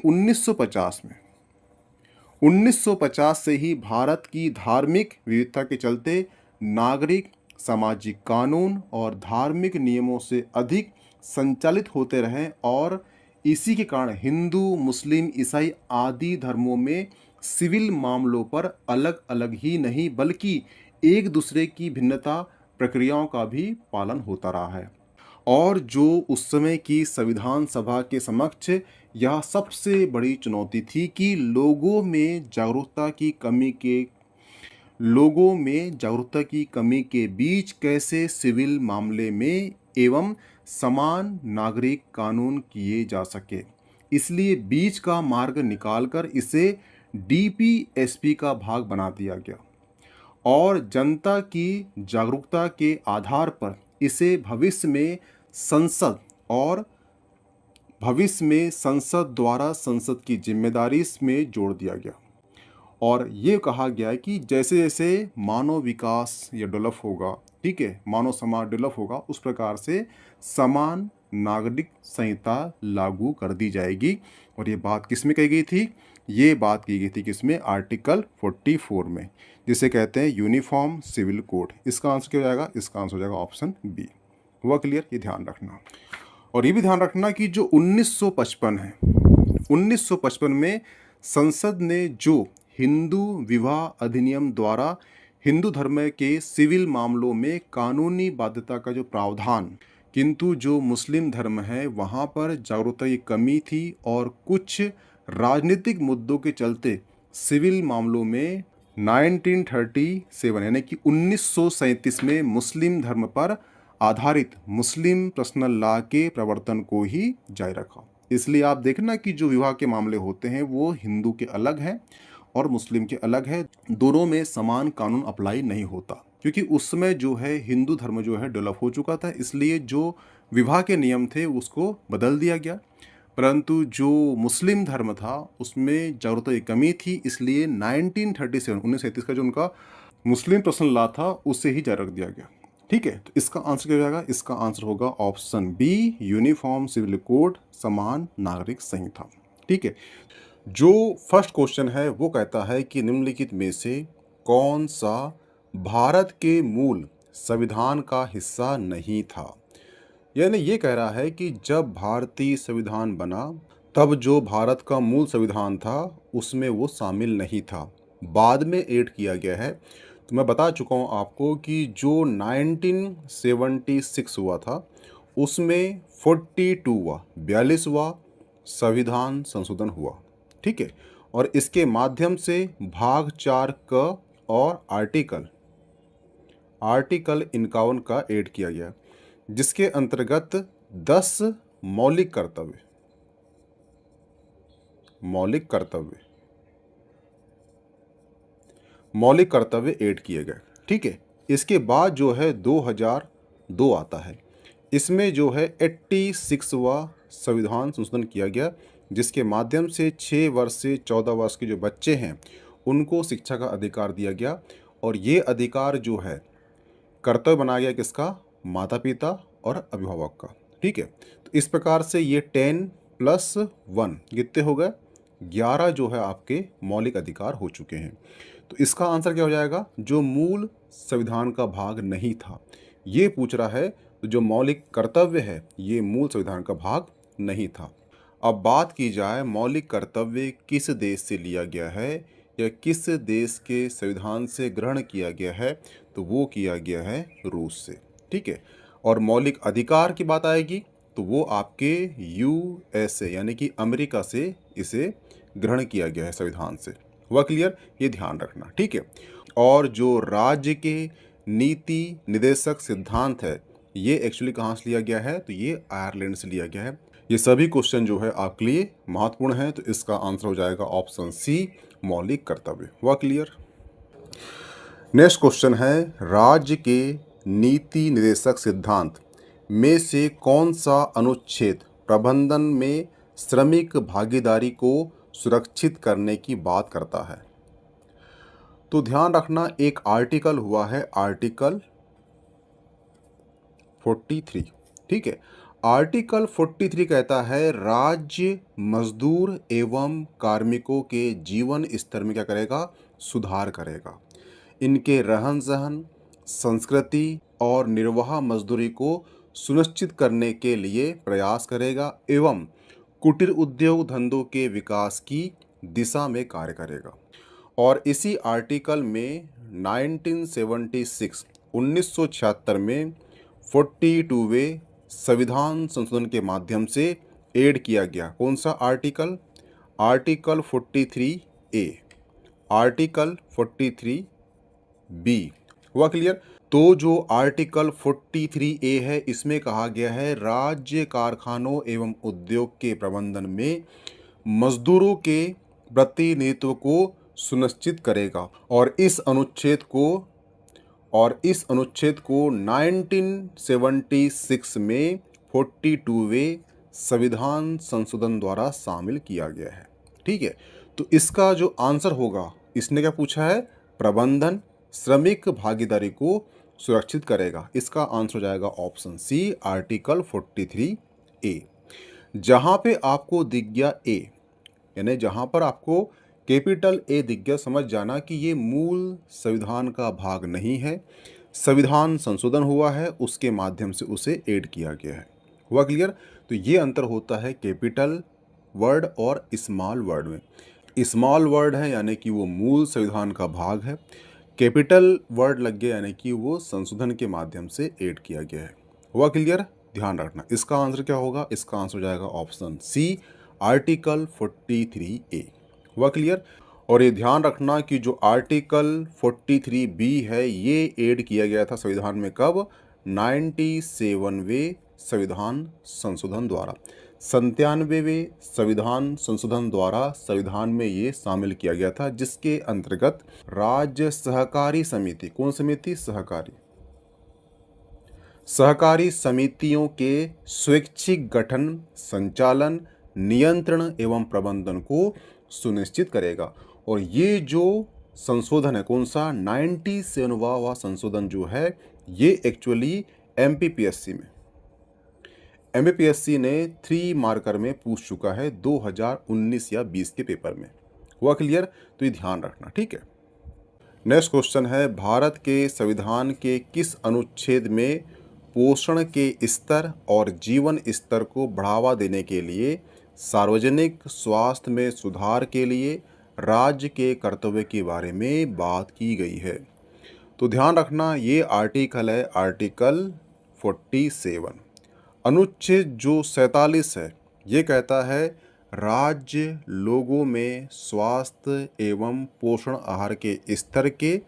1950 से ही भारत की धार्मिक विविधता के चलते नागरिक, सामाजिक कानून और धार्मिक नियमों से अधिक संचालित होते रहे और इसी के कारण हिंदू, मुस्लिम, ईसाई आदि धर्मों में सिविल मामलों पर अलग अलग ही नहीं बल्कि एक दूसरे की भिन्नता प्रक्रियाओं का भी पालन होता रहा है। और जो उस समय की संविधान सभा के समक्ष यह सबसे बड़ी चुनौती थी कि लोगों की कमी के बीच कैसे सिविल मामले में एवं समान नागरिक कानून किए जा सके। इसलिए बीच का मार्ग निकालकर इसे डीपीएसपी का भाग बना दिया गया और जनता की जागरूकता के आधार पर इसे भविष्य में संसद द्वारा संसद की जिम्मेदारी में जोड़ दिया गया। और ये कहा गया है कि जैसे जैसे मानव विकास या डेवलप होगा, ठीक है, मानव समाज डेवलप होगा, उस प्रकार से समान नागरिक संहिता लागू कर दी जाएगी। और ये बात किस में कही गई थी? ये बात की गई थी किसमें? आर्टिकल 44 में, जिसे कहते हैं यूनिफॉर्म सिविल कोड। इसका आंसर क्या हो जाएगा? इसका आंसर हो जाएगा ऑप्शन बी। हुआ क्लियर? ये ध्यान रखना। और ये भी ध्यान रखना कि जो 1955 है, 1955 में संसद ने जो हिंदू विवाह अधिनियम द्वारा हिंदू धर्म के सिविल मामलों में कानूनी बाध्यता का जो प्रावधान, किंतु जो मुस्लिम धर्म है वहाँ पर जागरूकता की कमी थी और कुछ राजनीतिक मुद्दों के चलते सिविल मामलों में 1937 यानी कि 1937 में मुस्लिम धर्म पर आधारित मुस्लिम पर्सनल लॉ के प्रवर्तन को ही जारी रखा। इसलिए आप देखना कि जो विवाह के मामले होते हैं वो हिंदू के अलग हैं और मुस्लिम के अलग है, दोनों में समान कानून अप्लाई नहीं होता, क्योंकि उस समय जो है हिंदू धर्म जो है डेवलप हो चुका था, इसलिए जो विवाह के नियम थे उसको बदल दिया गया। परंतु जो मुस्लिम धर्म था उसमें जागरूकता की कमी थी, इसलिए 1937 का जो उनका मुस्लिम पर्सनल लॉ था उसे ही जारी रख दिया गया। ठीक है, तो इसका आंसर क्या हो जाएगा? इसका आंसर होगा option B, uniform civil code, समान नागरिक संहिता। ठीक है, जो फर्स्ट क्वेश्चन है वो कहता है कि निम्नलिखित में से कौन सा भारत के मूल संविधान का हिस्सा नहीं था? यानी ये कह रहा है कि जब भारतीय संविधान बना तब जो भारत का मूल संविधान था उसमें वो शामिल नहीं था, बाद में ऐड किया गया है। तो मैं बता चुका हूँ आपको कि जो 1976 हुआ था उसमें 42वां संविधान संशोधन हुआ। ठीक है, और इसके माध्यम से भाग 4 क और आर्टिकल 51 का ऐड किया गया, जिसके अंतर्गत 10 मौलिक कर्तव्य ऐड किए गए। ठीक है, इसके बाद जो है 2002 आता है, इसमें जो है 86वां संविधान संशोधन किया गया, जिसके माध्यम से 6 वर्ष से 14 वर्ष के जो बच्चे हैं उनको शिक्षा का अधिकार दिया गया। और ये अधिकार जो है कर्तव्य बनाया गया किसका? माता पिता और अभिभावक का। ठीक है, तो इस प्रकार से ये 10+1 कितने हो गए? 11 जो है आपके मौलिक अधिकार हो चुके हैं। तो इसका आंसर क्या हो जाएगा? जो मूल संविधान का भाग नहीं था, ये पूछ रहा है, तो जो मौलिक कर्तव्य है ये मूल संविधान का भाग नहीं था। अब बात की जाए मौलिक कर्तव्य किस देश से लिया गया है या किस देश के संविधान से ग्रहण किया गया है, तो वो किया गया है रूस से। ठीक है, और मौलिक अधिकार की बात आएगी तो वो आपके यूएसए यानी कि अमेरिका से इसे ग्रहण किया गया है संविधान से। हुआ क्लियर? ये ध्यान रखना, ठीक है। और जो राज्य के नीति निदेशक सिद्धांत है ये एक्चुअली कहाँ से लिया गया है? तो ये आयरलैंड से लिया गया है। ये सभी क्वेश्चन जो है आपके लिए महत्वपूर्ण है, तो इसका आंसर हो जाएगा ऑप्शन सी, मौलिक कर्तव्य। हुआ क्लियर? नेक्स्ट क्वेश्चन है, राज्य के नीति निदेशक सिद्धांत में से कौन सा अनुच्छेद प्रबंधन में श्रमिक भागीदारी को सुरक्षित करने की बात करता है? तो ध्यान रखना, एक आर्टिकल हुआ है आर्टिकल 43, ठीक है। आर्टिकल 43 कहता है राज्य मजदूर एवं कार्मिकों के जीवन स्तर में क्या करेगा? सुधार करेगा। इनके रहन सहन, संस्कृति और निर्वाह मजदूरी को सुनिश्चित करने के लिए प्रयास करेगा एवं कुटीर उद्योग धंधों के विकास की दिशा में कार्य करेगा। और इसी आर्टिकल में 1976 में 42वें संविधान संशोधन के माध्यम से ऐड किया गया। कौन सा article? Article 43A, article 43B। हुआ क्लियर? तो जो आर्टिकल 43A है इसमें कहा गया है राज्य कारखानों एवं उद्योग के प्रबंधन में मजदूरों के प्रतिनिधित्व को सुनिश्चित करेगा। और इस अनुच्छेद को 1976 में 42वें संविधान संशोधन द्वारा शामिल किया गया है, ठीक है। तो इसका जो आंसर होगा, इसने क्या पूछा है? प्रबंधन श्रमिक भागीदारी को सुरक्षित करेगा। इसका आंसर हो जाएगा ऑप्शन सी, आर्टिकल 43A। जहां पे आपको दिख गया ए, यानी जहां पर आपको कैपिटल ए दिख गया, समझ जाना कि ये मूल संविधान का भाग नहीं है, संविधान संशोधन हुआ है, उसके माध्यम से उसे ऐड किया गया है। हुआ क्लियर? तो ये अंतर होता है कैपिटल वर्ड और स्मॉल वर्ड में। स्मॉल वर्ड है यानी कि वो मूल संविधान का भाग है, कैपिटल वर्ड लग गया यानी कि वो संशोधन के माध्यम से ऐड किया गया है। हुआ क्लियर? ध्यान रखना, इसका आंसर क्या होगा? इसका आंसर हो जाएगा ऑप्शन सी, आर्टिकल 43A। हुआ क्लियर? और ये ध्यान रखना कि जो आर्टिकल 43B है ये ऐड किया गया था संविधान में कब? 97वें संविधान संशोधन द्वारा। 97वें संविधान संशोधन द्वारा संविधान में ये शामिल किया गया था, जिसके अंतर्गत राज्य सहकारी समिति, कौन समिति? सहकारी समितियों के स्वैच्छिक गठन, संचालन, नियंत्रण एवं प्रबंधन को सुनिश्चित करेगा। और ये जो संशोधन है, कौन सा? 97वां संशोधन जो है ये एक्चुअली एमपीपीएससी ने 3 मार्कर में पूछ चुका है 2019 या 20 के पेपर में। हुआ क्लियर? तो ये ध्यान रखना, ठीक है। नेक्स्ट क्वेश्चन है, भारत के संविधान के किस अनुच्छेद में पोषण के स्तर और जीवन स्तर को बढ़ावा देने के लिए सार्वजनिक स्वास्थ्य में सुधार के लिए राज्य के कर्तव्य के बारे में बात की गई है? तो ध्यान रखना, ये आर्टिकल है आर्टिकल 47। अनुच्छेद जो 47 है ये कहता है राज्य लोगों में स्वास्थ्य एवं पोषण आहार के स्तर के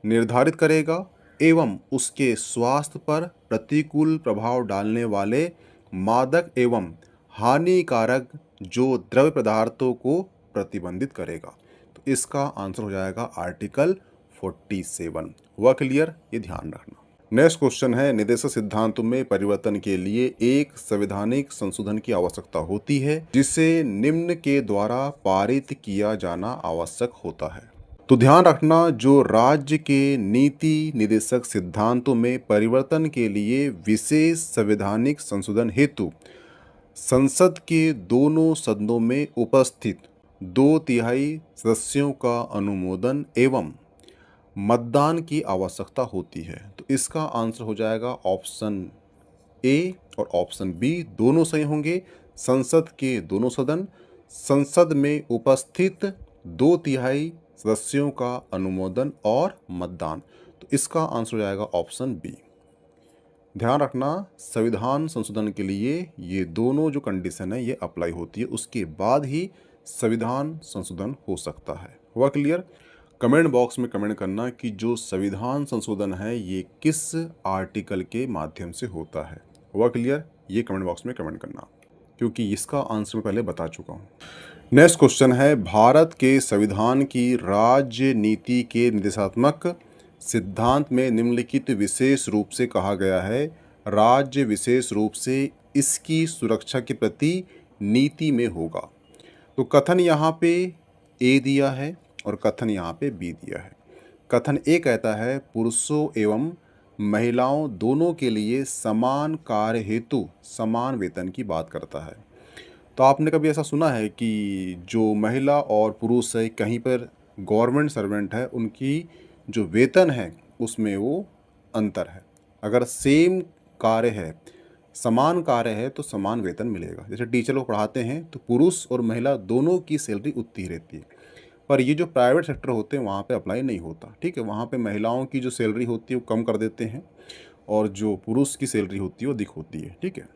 निर्धारित करेगा एवं उसके स्वास्थ्य पर प्रतिकूल प्रभाव डालने वाले मादक एवं हानिकारक जो द्रव्य पदार्थों को प्रतिबंधित करेगा। तो इसका आंसर हो जाएगा आर्टिकल 47। हुआ क्लियर? ये ध्यान रखना। नेक्स्ट क्वेश्चन है, निदेशक सिद्धांतों में परिवर्तन के लिए एक संवैधानिक संशोधन की आवश्यकता होती है जिसे निम्न के द्वारा पारित किया जाना आवश्यक होता है। तो ध्यान रखना, जो राज्य के नीति निदेशक सिद्धांतों में परिवर्तन के लिए विशेष संवैधानिक संशोधन हेतु संसद के दोनों सदनों में उपस्थित 2/3 सदस्यों का अनुमोदन एवं मतदान की आवश्यकता होती है। तो इसका आंसर हो जाएगा ऑप्शन ए और ऑप्शन बी, दोनों सही होंगे। संसद के दोनों सदन, संसद में उपस्थित 2/3 सदस्यों का अनुमोदन और मतदान। तो इसका आंसर हो जाएगा ऑप्शन बी। ध्यान रखना, संविधान संशोधन के लिए ये दोनों जो कंडीशन है ये अप्लाई होती है, उसके बाद ही संविधान संशोधन हो सकता है। हुआ क्लियर? कमेंट बॉक्स में कमेंट करना कि जो संविधान संशोधन है ये किस आर्टिकल के माध्यम से होता है। हुआ क्लियर? ये कमेंट बॉक्स में कमेंट करना, क्योंकि इसका आंसर मैं पहले बता चुका हूँ। नेक्स्ट क्वेश्चन है, भारत के संविधान की राज्य नीति के निर्देशात्मक सिद्धांत में निम्नलिखित विशेष रूप से कहा गया है, राज्य विशेष रूप से इसकी सुरक्षा के प्रति नीति में होगा। तो कथन यहाँ पे ए दिया है और कथन यहाँ पे बी दिया है। कथन ए कहता है पुरुषों एवं महिलाओं दोनों के लिए समान कार्य हेतु समान वेतन की बात करता है। तो आपने कभी ऐसा सुना है कि जो महिला और पुरुष है कहीं पर गवर्नमेंट सर्वेंट है, उनकी जो वेतन है उसमें वो अंतर है? अगर सेम कार्य है, समान कार्य है तो समान वेतन मिलेगा। जैसे टीचर लोग पढ़ाते हैं तो पुरुष और महिला दोनों की सैलरी उतनी ही रहती है, पर ये जो प्राइवेट सेक्टर होते हैं वहाँ पे अप्लाई नहीं होता। ठीक है, वहाँ पे महिलाओं की जो सैलरी होती है वो कम कर देते हैं और जो पुरुष की सैलरी होती है वो अधिक होती है। ठीक है,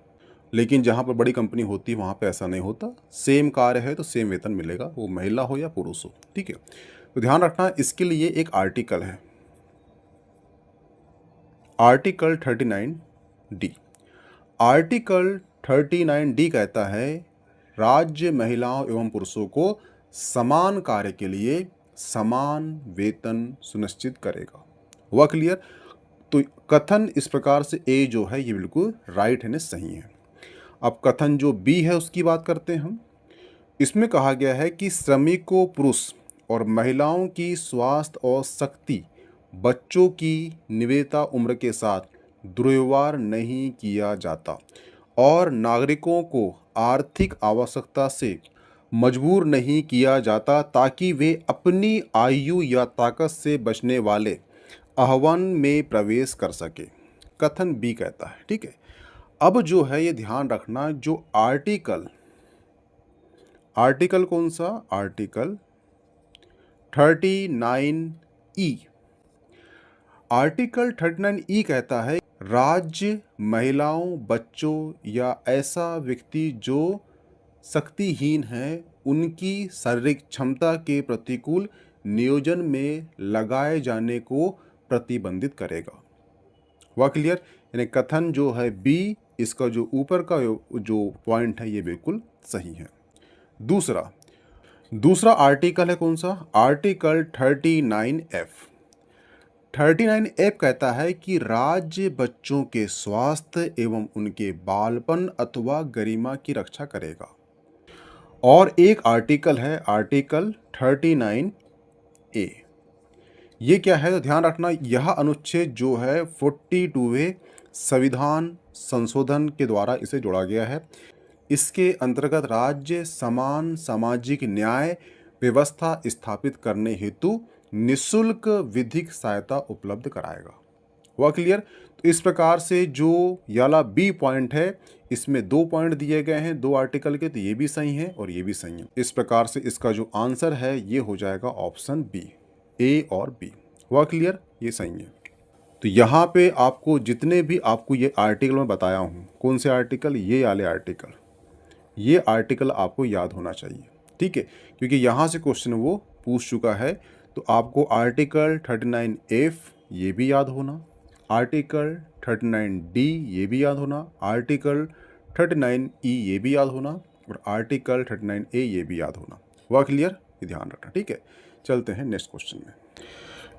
लेकिन जहाँ पर बड़ी कंपनी होती है वहाँ पे ऐसा नहीं होता, सेम कार्य है तो सेम वेतन मिलेगा, वो महिला हो या पुरुष हो। ठीक है, तो ध्यान रखना, इसके लिए एक आर्टिकल है, आर्टिकल 39D। आर्टिकल 39D कहता है राज्य महिलाओं एवं पुरुषों को समान कार्य के लिए समान वेतन सुनिश्चित करेगा। हुआ क्लियर? तो कथन इस प्रकार से ए जो है ये बिल्कुल राइट है, सही है। अब कथन जो बी है उसकी बात करते हैं हम। इसमें कहा गया है कि श्रमिकों पुरुष और महिलाओं की स्वास्थ्य और शक्ति बच्चों की निवेदिता उम्र के साथ दुर्व्यवहार नहीं किया जाता और नागरिकों को आर्थिक आवश्यकता से मजबूर नहीं किया जाता ताकि वे अपनी आयु या ताकत से बचने वाले आह्वान में प्रवेश कर सके। कथन बी कहता है। ठीक है, अब जो है ये ध्यान रखना, जो आर्टिकल कौन सा? Article 39E। आर्टिकल 39E कहता है राज्य महिलाओं, बच्चों या ऐसा व्यक्ति जो शक्तिहीन है उनकी शारीरिक क्षमता के प्रतिकूल नियोजन में लगाए जाने को प्रतिबंधित करेगा। हुआ क्लियर? यानी कथन जो है बी, इसका जो ऊपर का जो पॉइंट है ये बिल्कुल सही है। दूसरा आर्टिकल है कौन सा? Article 39F। 39F कहता है कि राज्य बच्चों के स्वास्थ्य एवं उनके बालपन अथवा गरिमा की रक्षा करेगा। और एक आर्टिकल है आर्टिकल 39A। ये क्या है? तो ध्यान रखना, यह अनुच्छेद जो है 42वें संविधान संशोधन के द्वारा इसे जोड़ा गया है। इसके अंतर्गत राज्य समान सामाजिक न्याय व्यवस्था स्थापित करने हेतु निःशुल्क विधिक सहायता उपलब्ध कराएगा। हुआ क्लियर? तो इस प्रकार से जो याला बी पॉइंट है, इसमें 2 पॉइंट दिए गए हैं 2 आर्टिकल के, तो ये भी सही है और ये भी सही है। इस प्रकार से इसका जो आंसर है ये हो जाएगा ऑप्शन बी, ए और बी। हुआ क्लियर? ये सही है। तो यहाँ पे आपको जितने भी आपको ये आर्टिकल मैं बताया हूँ, कौन से आर्टिकल? ये वाले आर्टिकल, ये आर्टिकल आपको याद होना चाहिए। ठीक है, क्योंकि यहाँ से क्वेश्चन वो पूछ चुका है। तो आपको आर्टिकल 39F ये भी याद होना, आर्टिकल 39D ये भी याद होना, आर्टिकल 39E ये भी याद होना और आर्टिकल 39A ये भी याद होना। हुआ क्लियर? ये ध्यान रखना। ठीक है, चलते हैं नेक्स्ट क्वेश्चन में।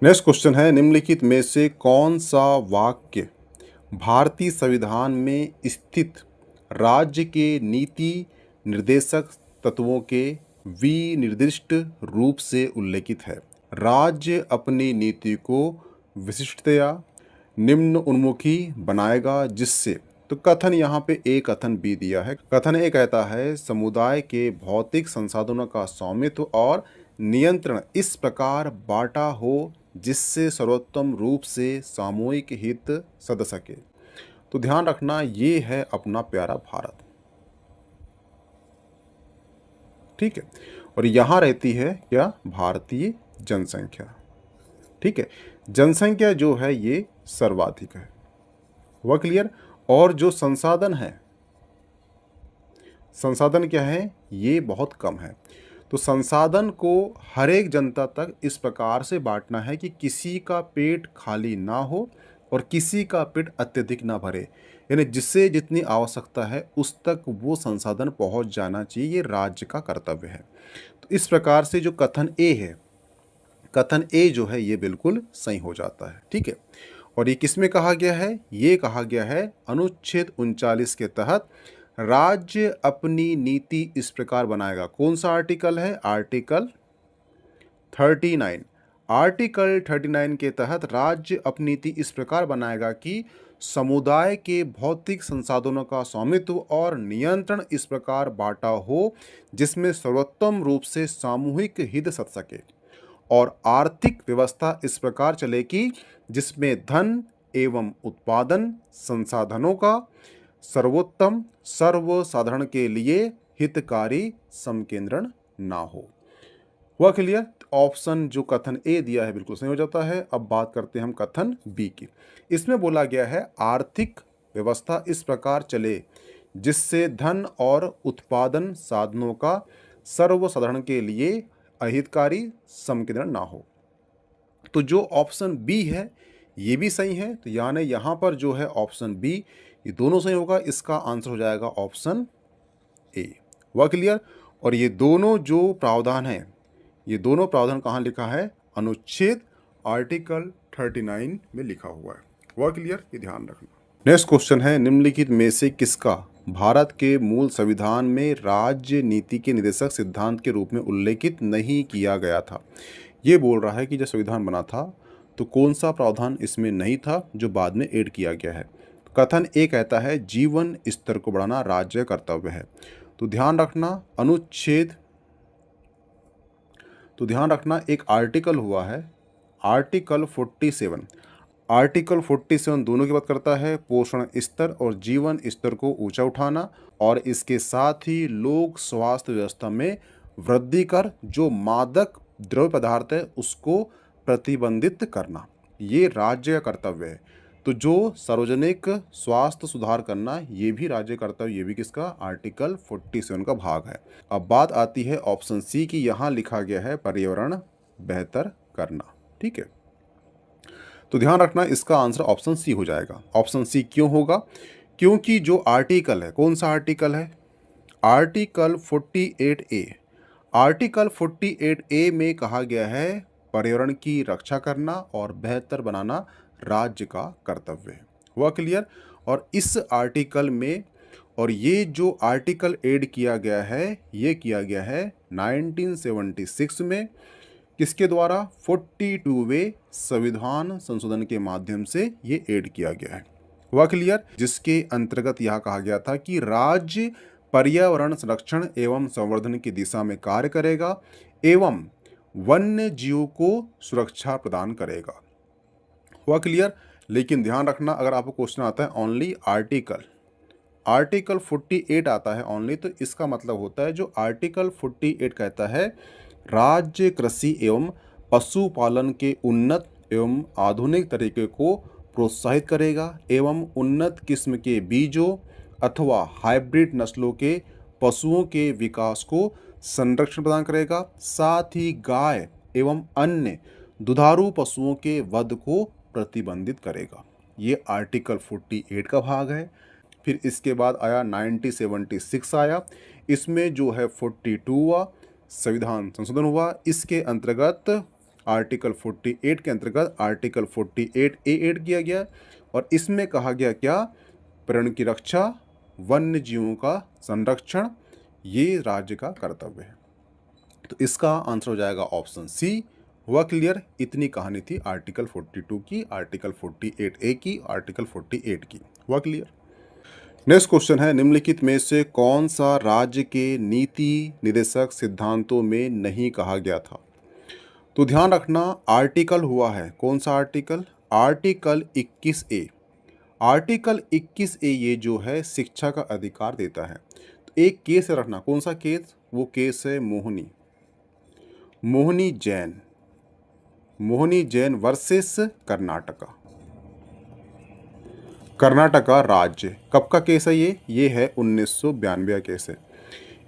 नेक्स्ट क्वेश्चन है, निम्नलिखित में से कौन सा वाक्य भारतीय संविधान में स्थित राज्य के नीति निर्देशक तत्वों के विनिर्दिष्ट रूप से उल्लेखित है? राज्य अपनी नीति को विशिष्टतया निम्न उन्मुखी बनाएगा जिससे, तो कथन यहाँ पे ए, कथन बी दिया है। कथन ए कहता है समुदाय के भौतिक संसाधनों का स्वामित्व और नियंत्रण इस प्रकार बांटा हो जिससे सर्वोत्तम रूप से सामूहिक हित सध सके। तो ध्यान रखना, ये है अपना प्यारा भारत। ठीक है, और यहाँ रहती है क्या? भारतीय जनसंख्या। ठीक है, जनसंख्या जो है ये सर्वाधिक है। हुआ क्लियर। और जो संसाधन है, संसाधन क्या है, ये बहुत कम है। तो संसाधन को हर एक जनता तक इस प्रकार से बांटना है कि किसी का पेट खाली ना हो और किसी का पेट अत्यधिक ना भरे, यानी जिससे जितनी आवश्यकता है उस तक वो संसाधन पहुंच जाना चाहिए, ये राज्य का कर्तव्य है। तो इस प्रकार से जो कथन ए है, कथन ए जो है ये बिल्कुल सही हो जाता है, ठीक है। और ये किस में कहा गया है, ये कहा गया है अनुच्छेद 39 के तहत राज्य अपनी नीति इस प्रकार बनाएगा। कौन सा आर्टिकल है, आर्टिकल 39। आर्टिकल 39 के तहत राज्य अपनी नीति इस प्रकार बनाएगा कि समुदाय के भौतिक संसाधनों का स्वामित्व और नियंत्रण इस प्रकार बांटा हो जिसमें सर्वोत्तम रूप से सामूहिक हित सध सके, और आर्थिक व्यवस्था इस प्रकार चले कि जिसमें धन एवं उत्पादन संसाधनों का सर्वोत्तम सर्वसाधारण के लिए हितकारी समकेंद्रण ना हो। हुआ क्लियर। ऑप्शन जो कथन ए दिया है बिल्कुल सही हो जाता है। अब बात करते हैं हम कथन बी की। इसमें बोला गया है आर्थिक व्यवस्था इस प्रकार चले जिससे धन और उत्पादन साधनों का सर्वसाधारण के लिए अहितकारी समकेंद्रण ना हो। तो जो ऑप्शन बी है ये भी सही है, तो यानी यहाँ पर जो है ऑप्शन बी, ये दोनों सही होगा। इसका आंसर हो जाएगा ऑप्शन ए। हुआ क्लियर। और ये दोनों जो प्रावधान है, ये दोनों प्रावधान कहाँ लिखा है, अनुच्छेद आर्टिकल 39 में लिखा हुआ है। हुआ क्लियर, ये ध्यान रखना। नेक्स्ट क्वेश्चन है, निम्नलिखित में से किसका भारत के मूल संविधान में राज्य नीति के निर्देशक सिद्धांत के रूप में उल्लेखित नहीं किया गया था। ये बोल रहा है कि जब संविधान बना था तो कौन सा प्रावधान इसमें नहीं था जो बाद में ऐड किया गया है। कथन ए कहता है जीवन स्तर को बढ़ाना राज्य कर्तव्य है। तो ध्यान रखना एक आर्टिकल हुआ है, आर्टिकल 47। आर्टिकल 47 दोनों की बात करता है, पोषण स्तर और जीवन स्तर को ऊंचा उठाना, और इसके साथ ही लोक स्वास्थ्य व्यवस्था में वृद्धि कर जो मादक द्रव्य पदार्थ है उसको प्रतिबंधित करना, ये राज्य का कर्तव्य है। तो जो सार्वजनिक स्वास्थ्य सुधार करना, ये भी राज्य कर्तव्य, ये भी किसका, आर्टिकल 47 का भाग है। अब बात आती है ऑप्शन सी की। यहाँ लिखा गया है पर्यावरण बेहतर करना, ठीक है। तो ध्यान रखना इसका आंसर ऑप्शन सी हो जाएगा। ऑप्शन सी क्यों होगा, क्योंकि जो आर्टिकल है, कौन सा आर्टिकल है, आर्टिकल 48A। आर्टिकल 48A में कहा गया है पर्यावरण की रक्षा करना और बेहतर बनाना राज्य का कर्तव्य है। हुआ क्लियर। और इस आर्टिकल में, और ये जो आर्टिकल ऐड किया गया है, ये किया गया है 1976 में, किसके द्वारा, 42वें संविधान संशोधन के माध्यम से ये ऐड किया गया है। हुआ क्लियर। जिसके अंतर्गत यह कहा गया था कि राज्य पर्यावरण संरक्षण एवं संवर्धन की दिशा में कार्य करेगा एवं वन्य जीवों को सुरक्षा प्रदान करेगा। हुआ क्लियर। लेकिन ध्यान रखना, अगर आपको क्वेश्चन आता है ओनली आर्टिकल 48 आता है ओनली, तो इसका मतलब होता है जो आर्टिकल 48 कहता है राज्य कृषि एवं पशुपालन के उन्नत एवं आधुनिक तरीके को प्रोत्साहित करेगा एवं उन्नत किस्म के बीजों अथवा हाइब्रिड नस्लों के पशुओं के विकास को संरक्षण प्रदान करेगा, साथ ही गाय एवं अन्य दुधारू पशुओं के वध को प्रतिबंधित करेगा। ये आर्टिकल 48 का भाग है। फिर इसके बाद आया 1976 आया, इसमें जो है 42वां संविधान संशोधन हुआ। इसके अंतर्गत आर्टिकल 48 के अंतर्गत आर्टिकल 48A ऐड किया गया, और इसमें कहा गया क्या, पर्यावरण की रक्षा, वन्य जीवों का संरक्षण, ये राज्य का कर्तव्य है। तो इसका आंसर हो जाएगा ऑप्शन सी। हुआ क्लियर। इतनी कहानी थी आर्टिकल 42 की, आर्टिकल 48A की, आर्टिकल 48 की। हुआ क्लियर। नेक्स्ट क्वेश्चन है, निम्नलिखित में से कौन सा राज्य के नीति निर्देशक सिद्धांतों में नहीं कहा गया था। तो ध्यान रखना आर्टिकल हुआ है, कौन सा article, article 21A। Article 21A ये जो है शिक्षा का अधिकार देता है। तो एक केस रखना, कौन सा केस, वो केस है मोहनी जैन वर्सेस कर्नाटका। कर्नाटका राज्य। कब का केस है ये है 1992 का केस है।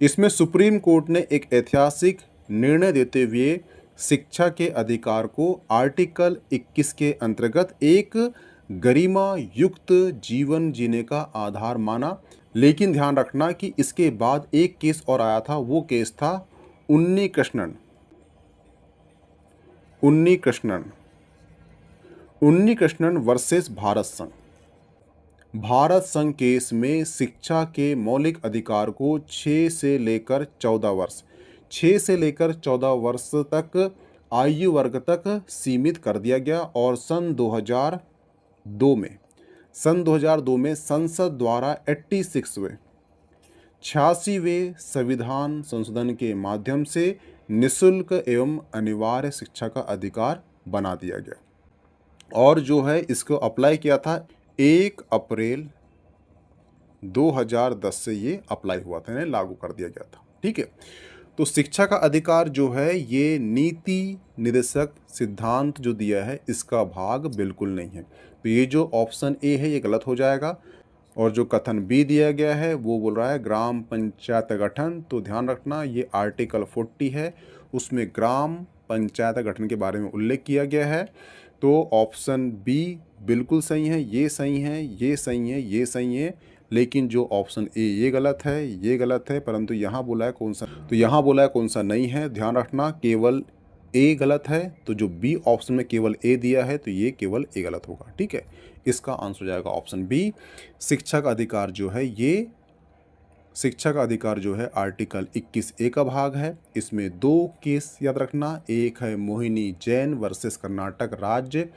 इसमें सुप्रीम कोर्ट ने एक ऐतिहासिक निर्णय देते हुए शिक्षा के अधिकार को आर्टिकल 21 के अंतर्गत एक गरिमा युक्त जीवन जीने का आधार माना। लेकिन ध्यान रखना कि इसके बाद एक केस और आया था, वो केस था उन्नी कृष्णन वर्सेस भारत संघ। भारत संघ केस में शिक्षा के मौलिक अधिकार को 6 से लेकर 14 वर्ष तक आयु वर्ग तक सीमित कर दिया गया और सन 2002 में संसद द्वारा 86वें संविधान संशोधन के माध्यम से निःशुल्क एवं अनिवार्य शिक्षा का अधिकार बना दिया गया। और जो है इसको अप्लाई किया था 1 अप्रैल 2010 से ये अप्लाई हुआ था, यानी लागू कर दिया गया था। ठीक है, तो शिक्षा का अधिकार जो है ये नीति निर्देशक सिद्धांत जो दिया है इसका भाग बिल्कुल नहीं है। तो ये जो ऑप्शन ए है ये गलत हो जाएगा। और जो कथन बी दिया गया है वो बोल रहा है ग्राम पंचायत गठन। तो ध्यान रखना ये आर्टिकल 40 है, उसमें ग्राम पंचायत गठन के बारे में उल्लेख किया गया है। तो ऑप्शन बी बिल्कुल सही है, ये सही है, ये सही है, ये सही है। लेकिन जो ऑप्शन ए ये गलत है, परंतु यहाँ बोला है कौन सा, तो यहाँ बोला है कौन सा नहीं है। ध्यान रखना केवल ए गलत है, तो जो बी ऑप्शन में केवल ए दिया है तो ये केवल ए गलत होगा। ठीक है, इसका आंसर हो जाएगा ऑप्शन बी। शिक्षा का अधिकार जो है आर्टिकल 21 ए का भाग है। इसमें 2 केस याद रखना, एक है मोहिनी जैन वर्सेस कर्नाटक राज्य।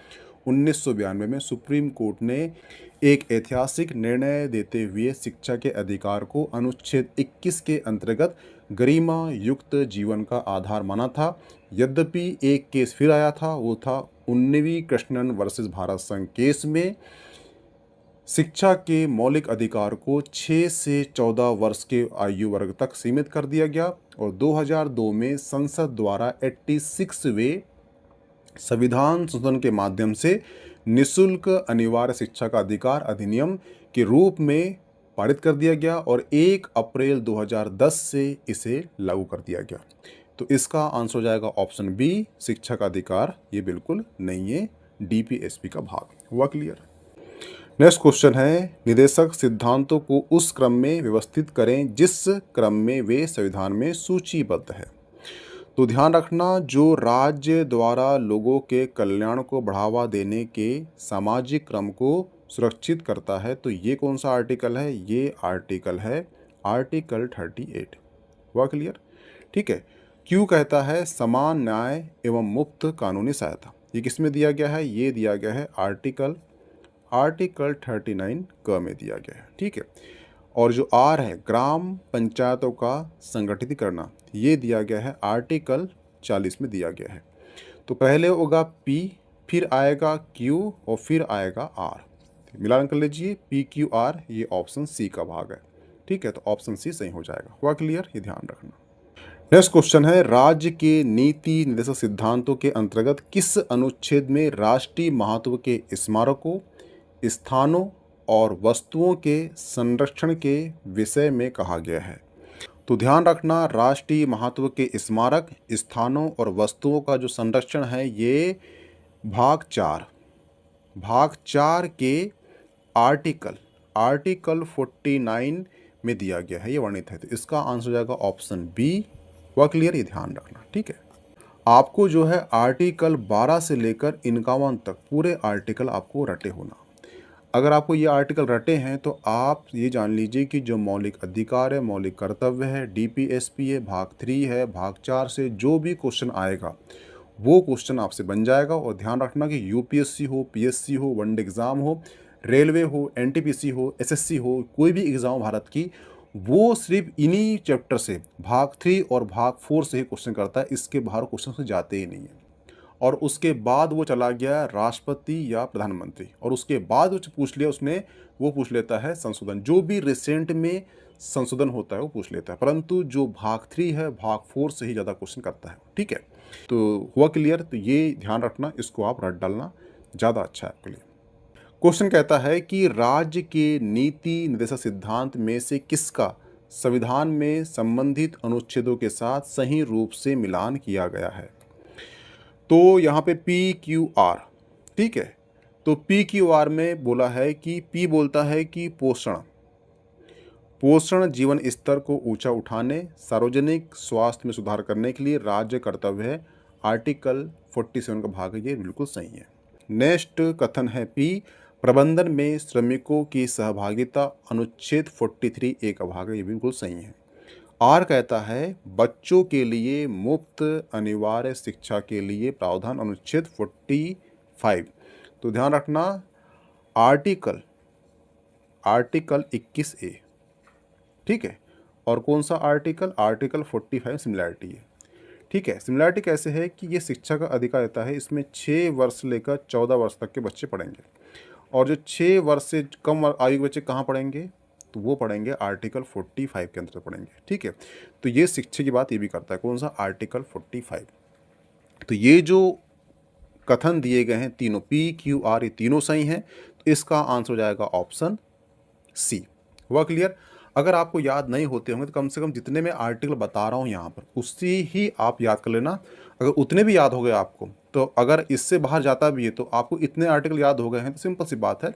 1992 में सुप्रीम कोर्ट ने एक ऐतिहासिक निर्णय देते हुए शिक्षा के अधिकार को अनुच्छेद 21 के अंतर्गत गरिमा युक्त जीवन का आधार माना था। यद्यपि एक केस फिर आया था, वो था उन्नी कृष्णन वर्सेस भारत संघ केस में शिक्षा के मौलिक अधिकार को 6 से 14 वर्ष के आयु वर्ग तक सीमित कर दिया गया। और 2002 में संसद द्वारा 86वें संविधान संशोधन के माध्यम से निःशुल्क अनिवार्य शिक्षा का अधिकार अधिनियम के रूप में पारित कर दिया गया और 1 अप्रैल 2010 से इसे लागू कर दिया गया। तो इसका आंसर हो जाएगा ऑप्शन बी, शिक्षा का अधिकार ये बिल्कुल नहीं है, डीपीएसपी का भाग हुआ। क्लियर। नेक्स्ट क्वेश्चन है निदेशक सिद्धांतों को उस क्रम में व्यवस्थित करें जिस क्रम में वे संविधान में सूचीबद्ध है। तो ध्यान रखना जो राज्य द्वारा लोगों के कल्याण को बढ़ावा देने के सामाजिक क्रम को सुरक्षित करता है, तो ये कौन सा आर्टिकल है, ये आर्टिकल है आर्टिकल 38। हुआ क्लियर। ठीक है, क्यों कहता है समान न्याय एवं मुफ्त कानूनी सहायता, ये किस में दिया गया है, ये दिया गया है आर्टिकल 39 क में दिया गया है। ठीक है, और जो आर है ग्राम पंचायतों का संगठित करना, ये दिया गया है आर्टिकल 40 में दिया गया है। तो पहले होगा पी, फिर आएगा क्यू और फिर आएगा आर। मिलान कर लीजिए पी क्यू आर, ये ऑप्शन सी का भाग है। ठीक है, तो ऑप्शन सी सही हो जाएगा। हुआ क्लियर, ये ध्यान रखना। नेक्स्ट क्वेश्चन है राज्य के नीति निर्देशक सिद्धांतों के अंतर्गत किस अनुच्छेद में राष्ट्रीय महत्व के स्मारकों, स्थानों और वस्तुओं के संरक्षण के विषय में कहा गया है। तो ध्यान रखना राष्ट्रीय महत्व के स्मारक, स्थानों और वस्तुओं का जो संरक्षण है ये भाग 4 के आर्टिकल 49 में दिया गया है, ये वर्णित है। तो इसका आंसर हो जाएगा ऑप्शन बी। वह क्लियर, ये ध्यान रखना। ठीक है, आपको जो है आर्टिकल 12 से लेकर 51 तक पूरे आर्टिकल आपको रटे होना। अगर आपको ये आर्टिकल रटे हैं तो आप ये जान लीजिए कि जो मौलिक अधिकार है, मौलिक कर्तव्य है, डीपीएसपी है, भाग 3 है, भाग 4 से जो भी क्वेश्चन आएगा वो क्वेश्चन आपसे बन जाएगा। और ध्यान रखना कि यूपीएससी हो, पीएससी हो, वनडे एग्ज़ाम हो, रेलवे हो, एनटीपीसी हो, एसएससी हो, कोई भी एग्ज़ाम भारत की, वो सिर्फ इन्हीं चैप्टर से भाग 3 और भाग 4 से ही क्वेश्चन करता है, इसके बाहर क्वेश्चन से जाते ही नहीं है। और उसके बाद वो चला गया राष्ट्रपति या प्रधानमंत्री, और उसके बाद वो पूछ लिया उसने, वो पूछ लेता है संशोधन, जो भी रिसेंट में संशोधन होता है वो पूछ लेता है। परंतु जो भाग 3 है, भाग 4 से ही ज़्यादा क्वेश्चन करता है। ठीक है, तो हुआ क्लियर। तो ये ध्यान रखना, इसको आप रट डालना, ज़्यादा अच्छा है आपके लिए। क्वेश्चन कहता है कि राज्य के नीति निर्देशक सिद्धांत में से किसका संविधान में संबंधित अनुच्छेदों के साथ सही रूप से मिलान किया गया है। तो यहाँ पे PQR, ठीक है। तो PQR में बोला है कि P बोलता है कि पोषण जीवन स्तर को ऊंचा उठाने, सार्वजनिक स्वास्थ्य में सुधार करने के लिए राज्य कर्तव्य है। आर्टिकल 47 का भाग है, ये बिल्कुल सही है। नेक्स्ट कथन है P, प्रबंधन में श्रमिकों की सहभागिता, अनुच्छेद 43A का भाग है, ये बिल्कुल सही है। R कहता है बच्चों के लिए मुफ्त अनिवार्य शिक्षा के लिए प्रावधान, अनुच्छेद 45। तो ध्यान रखना आर्टिकल 21A, ठीक है। और कौन सा आर्टिकल? आर्टिकल 45 सिमिलैरिटी है, ठीक है। सिमिलैरिटी कैसे है कि ये शिक्षा का अधिकार रहता है, इसमें 6 वर्ष से लेकर 14 वर्ष तक के बच्चे पढ़ेंगे, और जो 6 वर्ष से कम आयु के बच्चे कहाँ पढ़ेंगे? तो वो पढ़ेंगे आर्टिकल 45 के अंतर्गत पढ़ेंगे, ठीक है। तो ये शिक्षा की बात ये भी करता है, कौन सा? आर्टिकल 45। तो ये जो कथन दिए गए हैं तीनों PQR, ये तीनों सही हैं, तो इसका आंसर हो जाएगा ऑप्शन C। हुआ क्लियर? अगर आपको याद नहीं होते होंगे तो कम से कम जितने मैं आर्टिकल बता रहा हूँ यहाँ पर उससे ही आप याद कर लेना। अगर उतने भी याद हो गए आपको, तो अगर इससे बाहर जाता भी है तो आपको इतने आर्टिकल याद हो गए हैं तो सिंपल सी बात है,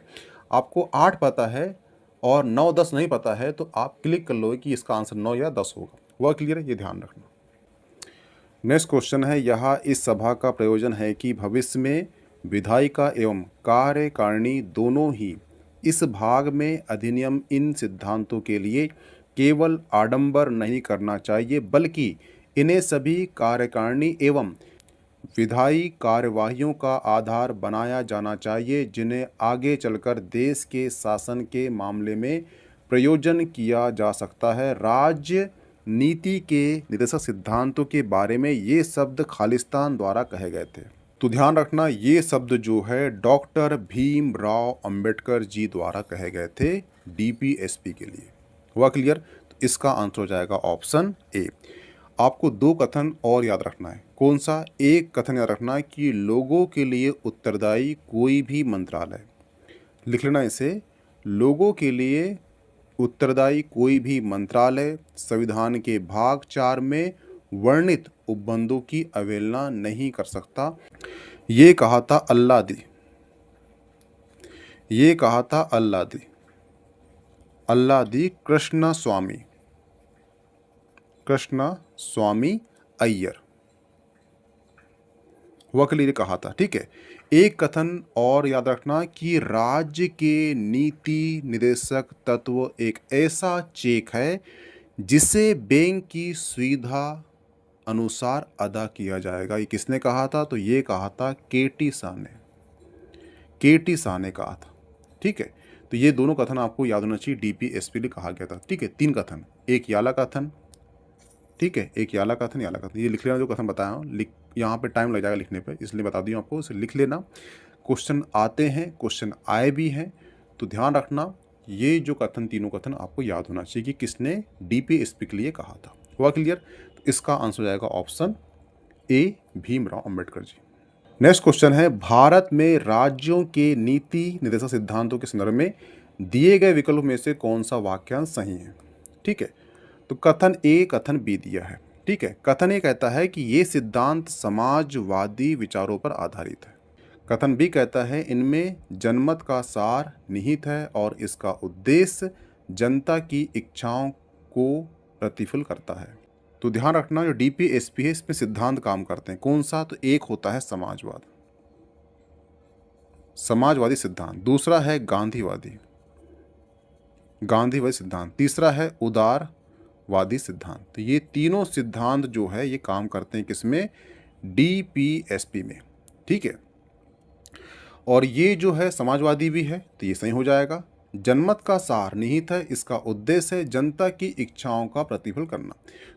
आपको 8 पता है और 9 10 नहीं पता है तो आप क्लिक कर लो कि इसका आंसर 9 या 10 होगा। हुआ क्लियर है? ये ध्यान रखना। नेक्स्ट क्वेश्चन है, यहाँ इस सभा का प्रयोजन है कि भविष्य में विधायिका एवं कार्यकारिणी दोनों ही इस भाग में अधिनियम इन सिद्धांतों के लिए केवल आडंबर नहीं करना चाहिए, बल्कि इन्हें सभी कार्यकारिणी एवं विधायी कार्यवाहियों का आधार बनाया जाना चाहिए, जिन्हें आगे चलकर देश के शासन के मामले में प्रयोजन किया जा सकता है। राज्य नीति के निर्देशक सिद्धांतों के बारे में ये शब्द खालिस्तान द्वारा कहे गए थे। तो ध्यान रखना, ये शब्द जो है डॉक्टर भीमराव अंबेडकर जी द्वारा कहे गए थे DPSP के लिए। हुआ क्लियर? तो इसका आंसर हो जाएगा ऑप्शन A। आपको 2 कथन और याद रखना है। कौन सा? एक कथन याद रखना कि लोगों के लिए उत्तरदायी कोई भी मंत्रालय, लिख लेना इसे, लोगों के लिए उत्तरदायी कोई भी मंत्रालय संविधान के भाग 4 में वर्णित उपबंधों की अवहेलना नहीं कर सकता। ये कहा था अल्लादी कृष्ण स्वामी अय्यर। हुआ क्लियर? कहा था, ठीक है। एक कथन और याद रखना कि राज्य के नीति निर्देशक तत्व एक ऐसा चेक है जिसे बैंक की सुविधा अनुसार अदा किया जाएगा। ये किसने कहा था? तो ये कहा था KT शाह ने कहा था, ठीक है। तो ये दोनों कथन आपको याद होना चाहिए, DPSP लिए कहा गया था, ठीक है। 3 कथन, एक याला कथन, ठीक है, एक याला कथन, ये लिख लेना जो कथन बताया हूँ। यहाँ पे टाइम लग जाएगा लिखने पे, इसलिए बता दी आपको, इसे लिख लेना। क्वेश्चन आते हैं, क्वेश्चन आए भी हैं, तो ध्यान रखना ये जो कथन, तीनों कथन आपको याद होना चाहिए कि किसने DPSP के लिए कहा था। हुआ क्लियर? तो इसका आंसर हो जाएगा option A, Bhimrao Ambedkar ji. Next question है, भारत में राज्यों के नीति निर्देशक सिद्धांतों के संदर्भ में दिए गए विकल्प में से कौन सा वाक्यांश सही है? ठीक है, तो कथन A, कथन B दिया है, ठीक है। कथन A कहता है कि ये सिद्धांत समाजवादी विचारों पर आधारित है। कथन B कहता है इनमें जनमत का सार निहित है और इसका उद्देश्य जनता की इच्छाओं को प्रतिफल करता है। तो ध्यान रखना जो DPSP है इसमें सिद्धांत काम करते हैं। कौन सा? तो एक होता है समाजवादी सिद्धांत, दूसरा है गांधीवादी सिद्धांत, तीसरा है उदारवादी सिद्धांत। तो ये तीनों सिद्धांत जो है ये काम करते हैं किसमें? DPSP में, ठीक है। और ये जो है समाजवादी भी है तो ये सही हो जाएगा। जनमत का सार निहित है, इसका उद्देश्य है जनता की इच्छाओं का प्रतिफल करना।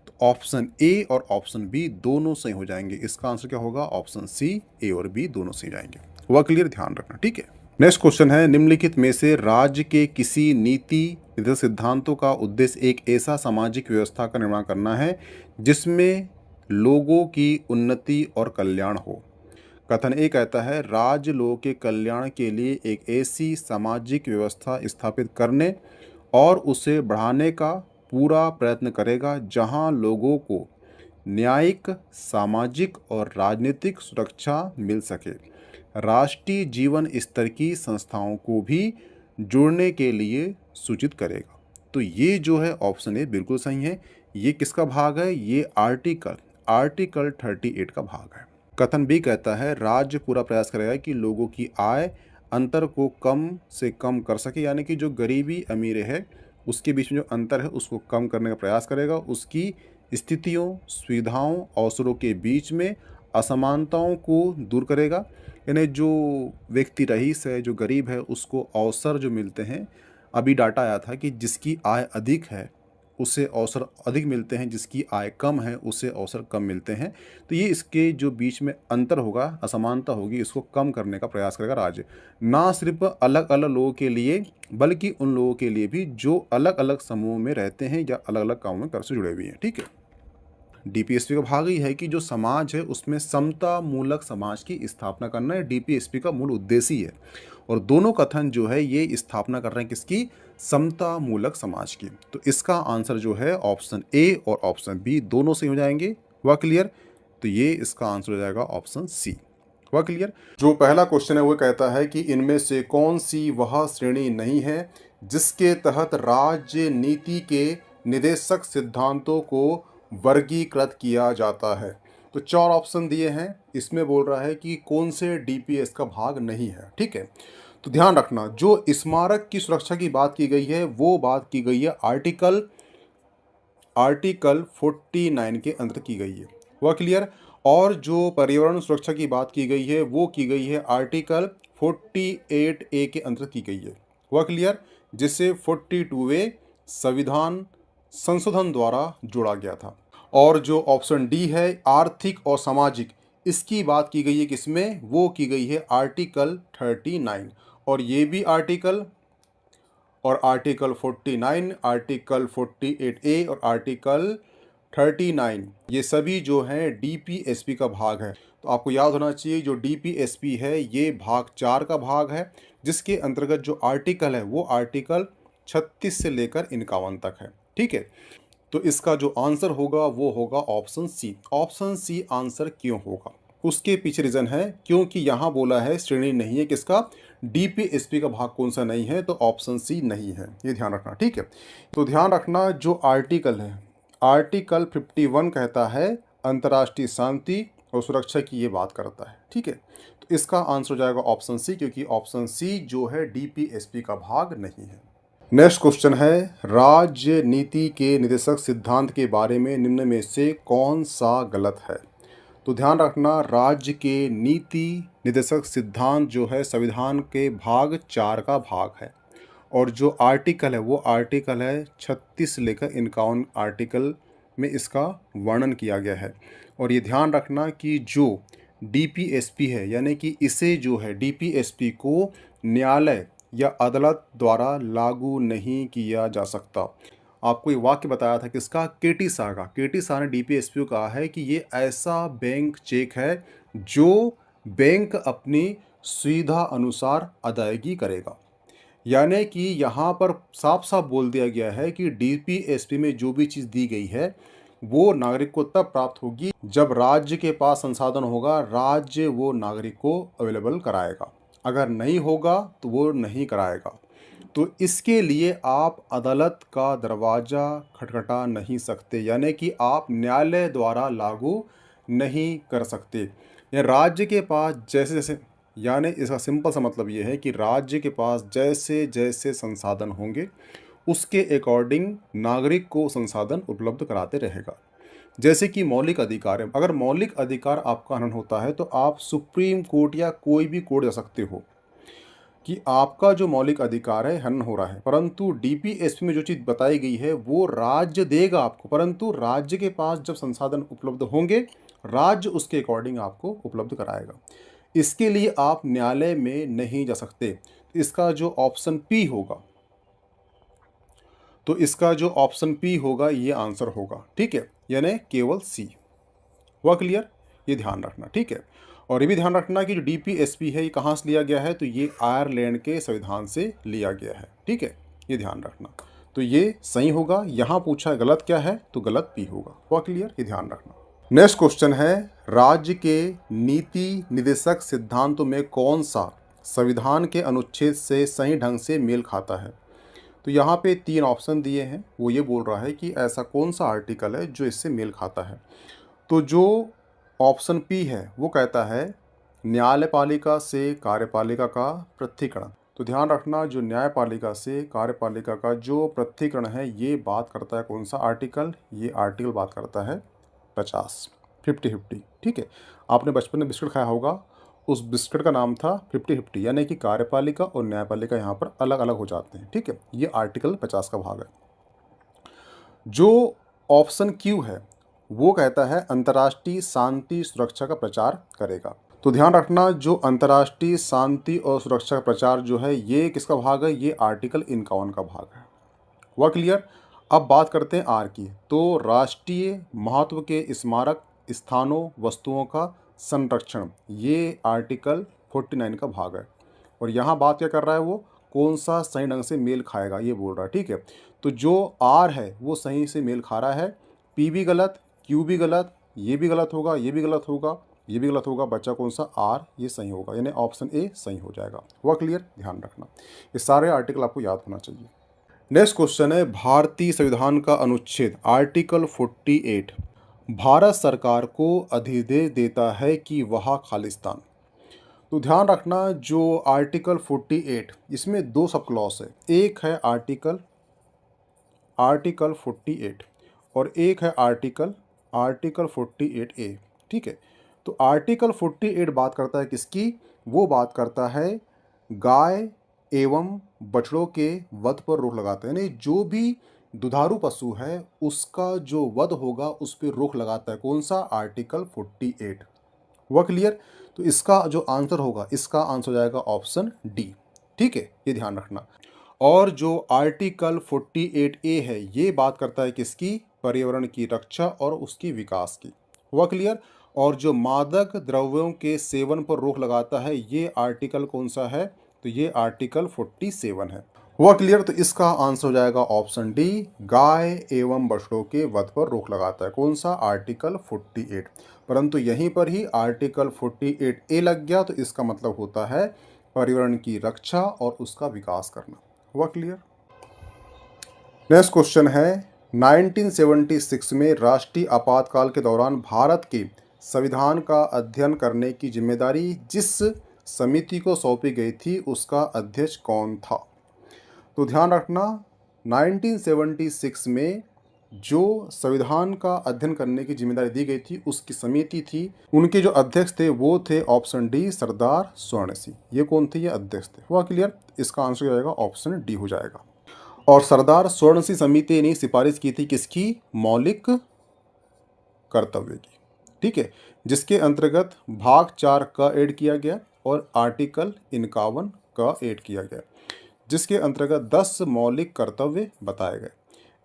तो ऑप्शन A और ऑप्शन B दोनों सही हो जाएंगे। इसका आंसर क्या होगा? ऑप्शन C, A और B दोनों सही जाएंगे। हुआ क्लियर? ध्यान रखना, ठीक है। नेक्स्ट क्वेश्चन है, निम्नलिखित में से राज्य के किसी नीति निर्देशक सिद्धांतों का उद्देश्य एक ऐसा सामाजिक व्यवस्था का निर्माण करना है जिसमें लोगों की उन्नति और कल्याण हो। कथन ए कहता है राज्य लोगों के कल्याण के लिए एक ऐसी सामाजिक व्यवस्था स्थापित करने और उसे बढ़ाने का पूरा प्रयत्न करेगा जहां लोगों को न्यायिक, सामाजिक और राजनीतिक सुरक्षा मिल सके। राष्ट्रीय जीवन स्तर की संस्थाओं को भी जोड़ने के लिए सूचित करेगा। तो ये जो है ऑप्शन ए बिल्कुल सही है। ये किसका भाग है? ये आर्टिकल 38 का भाग है। कथन बी कहता है राज्य पूरा प्रयास करेगा कि लोगों की आय अंतर को कम से कम कर सके, यानी कि जो गरीबी अमीर है उसके बीच में जो अंतर है उसको कम करने का प्रयास करेगा। उसकी स्थितियों, सुविधाओं, अवसरों के बीच में असमानताओं को दूर करेगा। यानी जो व्यक्ति रईस है, जो गरीब है, उसको अवसर जो मिलते हैं, अभी डाटा आया था कि जिसकी आय अधिक है उसे अवसर अधिक मिलते हैं, जिसकी आय कम है उसे अवसर कम मिलते हैं। तो ये इसके जो बीच में अंतर होगा, असमानता होगी, इसको कम करने का प्रयास करेगा राज्य। ना सिर्फ अलग अलग लोगों के लिए बल्कि उन लोगों के लिए भी जो अलग अलग समूह में रहते हैं या अलग अलग कामों में कर से जुड़े हुए हैं। ठीक है। डीपीएसपी का भाग ही है कि जो समाज है उसमें समता मूलक समाज की स्थापना करना है। डीपीएसपी का मूल उद्देश्य ही है। और दोनों कथन जो है ये स्थापना कर रहे हैं किसकी? समता मूलक समाज की। तो इसका आंसर जो है ऑप्शन ए और ऑप्शन बी दोनों से हो जाएंगे। वह क्लियर? तो ये इसका आंसर हो जाएगा ऑप्शन सी। वह क्लियर? जो पहला क्वेश्चन है वो कहता है कि इनमें से कौन सी वह श्रेणी नहीं है जिसके तहत राज्य नीति के निर्देशक सिद्धांतों को वर्गीकृत किया जाता है। तो 4 ऑप्शन दिए हैं, इसमें बोल रहा है कि कौन से डीपीएस का भाग नहीं है। ठीक है। तो ध्यान रखना, जो स्मारक की सुरक्षा की बात की गई है वो बात की गई है आर्टिकल 49 के अंदर की गई है। वह क्लियर? और जो पर्यावरण सुरक्षा की बात की गई है वो की गई है आर्टिकल 48A के अंदर की गई है। वह क्लियर? जिसे 42वें संविधान संशोधन द्वारा जोड़ा गया था। और जो ऑप्शन डी है आर्थिक और सामाजिक, इसकी बात की गई है किसमें? वो की गई है आर्टिकल 39। और ये भी आर्टिकल 49, आर्टिकल 48A और आर्टिकल 39 ये सभी जो हैं डीपीएसपी का भाग है। तो आपको याद होना चाहिए जो डीपीएसपी है ये भाग 4 का भाग है, जिसके अंतर्गत जो आर्टिकल है वो आर्टिकल 36 से लेकर 51 तक है। ठीक है। तो इसका जो आंसर होगा वो होगा option C. Option C answer क्यों होगा? उसके पीछे रीजन है क्योंकि यहाँ बोला है श्रेणी नहीं है किसका? डीपीएसपी का भाग कौन सा नहीं है? तो ऑप्शन सी नहीं है, ये ध्यान रखना। ठीक है। तो ध्यान रखना जो आर्टिकल है, आर्टिकल 51 कहता है अंतर्राष्ट्रीय शांति और सुरक्षा की ये बात करता है। ठीक है। तो इसका आंसर हो जाएगा ऑप्शन सी, क्योंकि ऑप्शन सी जो है डीपीएसपी का भाग नहीं है। नेक्स्ट क्वेश्चन है राज्य नीति के निर्देशक सिद्धांत के बारे में निम्न में से कौन सा गलत है? तो ध्यान रखना राज्य के नीति निर्देशक सिद्धांत जो है संविधान के भाग 4 का भाग है। और जो आर्टिकल है वो आर्टिकल है 36 से लेकर 51 आर्टिकल में इसका वर्णन किया गया है। और ये ध्यान रखना कि जो डीपीएसपी है यानी कि इसे जो है डीपीएसपी को न्यायालय या अदालत द्वारा लागू नहीं किया जा सकता। आपको ये वाक्य बताया था किसका? केटी शाह का। केटी शाह ने डीपीएसपी को कहा है कि ये ऐसा बैंक चेक है जो बैंक अपनी सुविधा अनुसार अदायगी करेगा। यानी कि यहाँ पर साफ साफ बोल दिया गया है कि डीपीएसपी में जो भी चीज़ दी गई है वो नागरिक को तब प्राप्त होगी जब राज्य के पास संसाधन होगा, राज्य वो नागरिक को अवेलेबल कराएगा। अगर नहीं होगा तो वो नहीं कराएगा। तो इसके लिए आप अदालत का दरवाज़ा खटखटा नहीं सकते, यानी कि आप न्यायालय द्वारा लागू नहीं कर सकते। या राज्य के पास जैसे जैसे, यानी इसका सिंपल सा मतलब ये है कि राज्य के पास जैसे जैसे संसाधन होंगे उसके अकॉर्डिंग नागरिक को संसाधन उपलब्ध कराते रहेगा। जैसे कि मौलिक अधिकार है, अगर मौलिक अधिकार आपका हनन होता है तो आप सुप्रीम कोर्ट या कोई भी कोर्ट जा सकते हो कि आपका जो मौलिक अधिकार है हनन हो रहा है। परंतु डीपीएसपी में जो चीज़ बताई गई है वो राज्य देगा आपको, परंतु राज्य के पास जब संसाधन उपलब्ध होंगे राज्य उसके अकॉर्डिंग आपको उपलब्ध कराएगा। इसके लिए आप न्यायालय में नहीं जा सकते। इसका जो ऑप्शन पी होगा, तो इसका जो ऑप्शन पी होगा ये आंसर होगा। ठीक है। यानी केवल सी। हुआ क्लियर? ये ध्यान रखना। ठीक है। और ये भी ध्यान रखना कि जो डीपीएसपी है ये कहाँ से लिया गया है, तो ये आयरलैंड के संविधान से लिया गया है। ठीक है, ये ध्यान रखना। तो ये सही होगा। यहाँ पूछा है गलत क्या है, तो गलत पी होगा। हुआ क्लियर? ये ध्यान रखना। नेक्स्ट क्वेश्चन है, राज्य के नीति निदेशक सिद्धांतों में कौन सा संविधान के अनुच्छेद से सही ढंग से मेल खाता है? तो यहाँ पे 3 ऑप्शन दिए हैं। वो ये बोल रहा है कि ऐसा कौन सा आर्टिकल है जो इससे मेल खाता है। तो जो ऑप्शन पी है वो कहता है न्यायपालिका से कार्यपालिका का पृथक्करण। तो ध्यान रखना, जो न्यायपालिका से कार्यपालिका का जो पृथक्करण है ये बात करता है कौन सा आर्टिकल? ये आर्टिकल बात करता है 50, 50-50। ठीक है, आपने बचपन में बिस्किट खाया होगा, उस बिस्किट का नाम था 50-50, यानी कि कार्यपालिका और न्यायपालिका यहाँ पर अलग अलग हो जाते हैं। ठीक है, ये आर्टिकल 50 का भाग है। जो ऑप्शन क्यू है वो कहता है अंतर्राष्ट्रीय शांति सुरक्षा का प्रचार करेगा। तो ध्यान रखना, जो अंतर्राष्ट्रीय शांति और सुरक्षा का प्रचार जो है ये किसका भाग है? ये आर्टिकल 51 का भाग है। हुआ क्लियर? अब बात करते हैं आर की। तो राष्ट्रीय महत्व के स्मारक स्थानों वस्तुओं का संरक्षण, ये आर्टिकल 49 का भाग है। और यहाँ बात क्या कर रहा है वो, कौन सा सही ढंग से मेल खाएगा ये बोल रहा है। ठीक है, तो जो आर है वो सही से मेल खा रहा है, पी भी गलत, क्यू भी गलत, ये भी गलत होगा, ये भी गलत होगा, ये भी गलत होगा, बच्चा कौन सा? आर, ये सही होगा, यानी ऑप्शन ए सही हो जाएगा। हुआ क्लियर? ध्यान रखना, ये सारे आर्टिकल आपको याद होना चाहिए। नेक्स्ट क्वेश्चन है, भारतीय संविधान का अनुच्छेद आर्टिकल 48 भारत सरकार को अधिदेश देता है कि वह खालिस्तान। तो ध्यान रखना, जो आर्टिकल 48 इसमें 2 सब क्लॉज है। एक है आर्टिकल 48 और एक है आर्टिकल 48A। ठीक है, तो आर्टिकल 48 बात करता है किसकी? वो बात करता है गाय एवं बछड़ों के वध पर रोक लगाते हैं, यानी जो भी दुधारू पशु है उसका जो वध होगा उस पर रोक लगाता है। कौन सा? आर्टिकल 48। हुआ क्लियर? तो इसका जो आंसर होगा, इसका आंसर हो जाएगा ऑप्शन डी। ठीक है, ये ध्यान रखना। और जो आर्टिकल 48A है ये बात करता है किसकी? पर्यावरण की रक्षा और उसकी विकास की। हुआ क्लियर? और जो मादक द्रव्यों के सेवन पर रोक लगाता है ये आर्टिकल कौन सा है? तो ये आर्टिकल 47 है। हुआ क्लियर? तो इसका आंसर हो जाएगा ऑप्शन डी, गाय एवं बछड़ों के वध पर रोक लगाता है। कौन सा? आर्टिकल 48। परंतु यहीं पर ही आर्टिकल 48A लग गया, तो इसका मतलब होता है पर्यावरण की रक्षा और उसका विकास करना। हुआ क्लियर? नेक्स्ट क्वेश्चन है, 1976 में राष्ट्रीय आपातकाल के दौरान भारत के संविधान का अध्ययन करने की जिम्मेदारी जिस समिति को सौंपी गई थी उसका अध्यक्ष कौन था? तो ध्यान रखना, 1976 में जो संविधान का अध्ययन करने की जिम्मेदारी दी गई थी उसकी समिति थी, उनके जो अध्यक्ष थे वो थे ऑप्शन डी, सरदार स्वर्ण सिंह। ये कौन थे? ये अध्यक्ष थे। हुआ क्लियर? इसका आंसर हो जाएगा ऑप्शन डी हो जाएगा। और सरदार स्वर्ण सिंह समिति ने सिफारिश की थी किसकी? मौलिक कर्तव्य की। ठीक है, जिसके अंतर्गत भाग 4 का ऐड किया गया और आर्टिकल 51 का ऐड किया गया, जिसके अंतर्गत 10 मौलिक कर्तव्य बताए गए।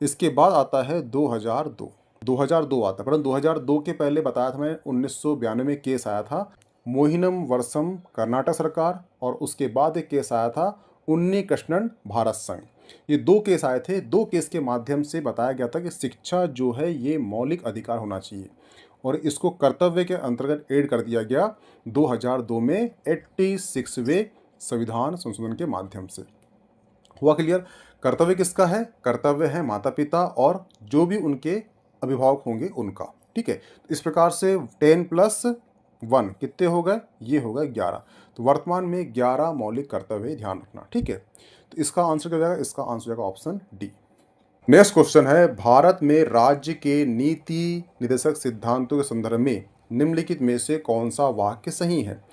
इसके बाद आता है 2002 आता है, परंतु 2002 के पहले बताया था मैंने 1992 में केस आया था मोहिनम वर्षम कर्नाटक सरकार, और उसके बाद एक केस आया था उन्नी कृष्णन भारत संघ। ये 2 केस आए थे। 2 केस के माध्यम से बताया गया था कि शिक्षा जो है ये मौलिक अधिकार होना चाहिए, और इसको कर्तव्य के अंतर्गत ऐड कर दिया गया 2002 में 86वें संविधान संशोधन के माध्यम से। हुआ क्लियर? कर्तव्य किसका है? कर्तव्य है माता पिता और जो भी उनके अभिभावक होंगे उनका। ठीक है, तो इस प्रकार से 10+1 कितने हो गए? ये हो गए 11। तो वर्तमान में 11 मौलिक कर्तव्य, ध्यान रखना। ठीक है, तो इसका आंसर क्या हो जाएगा? इसका आंसर हो जाएगा ऑप्शन डी। नेक्स्ट क्वेश्चन है, भारत में राज्य के नीति निदेशक सिद्धांतों के संदर्भ में निम्नलिखित में से कौन सा वाक्य सही है?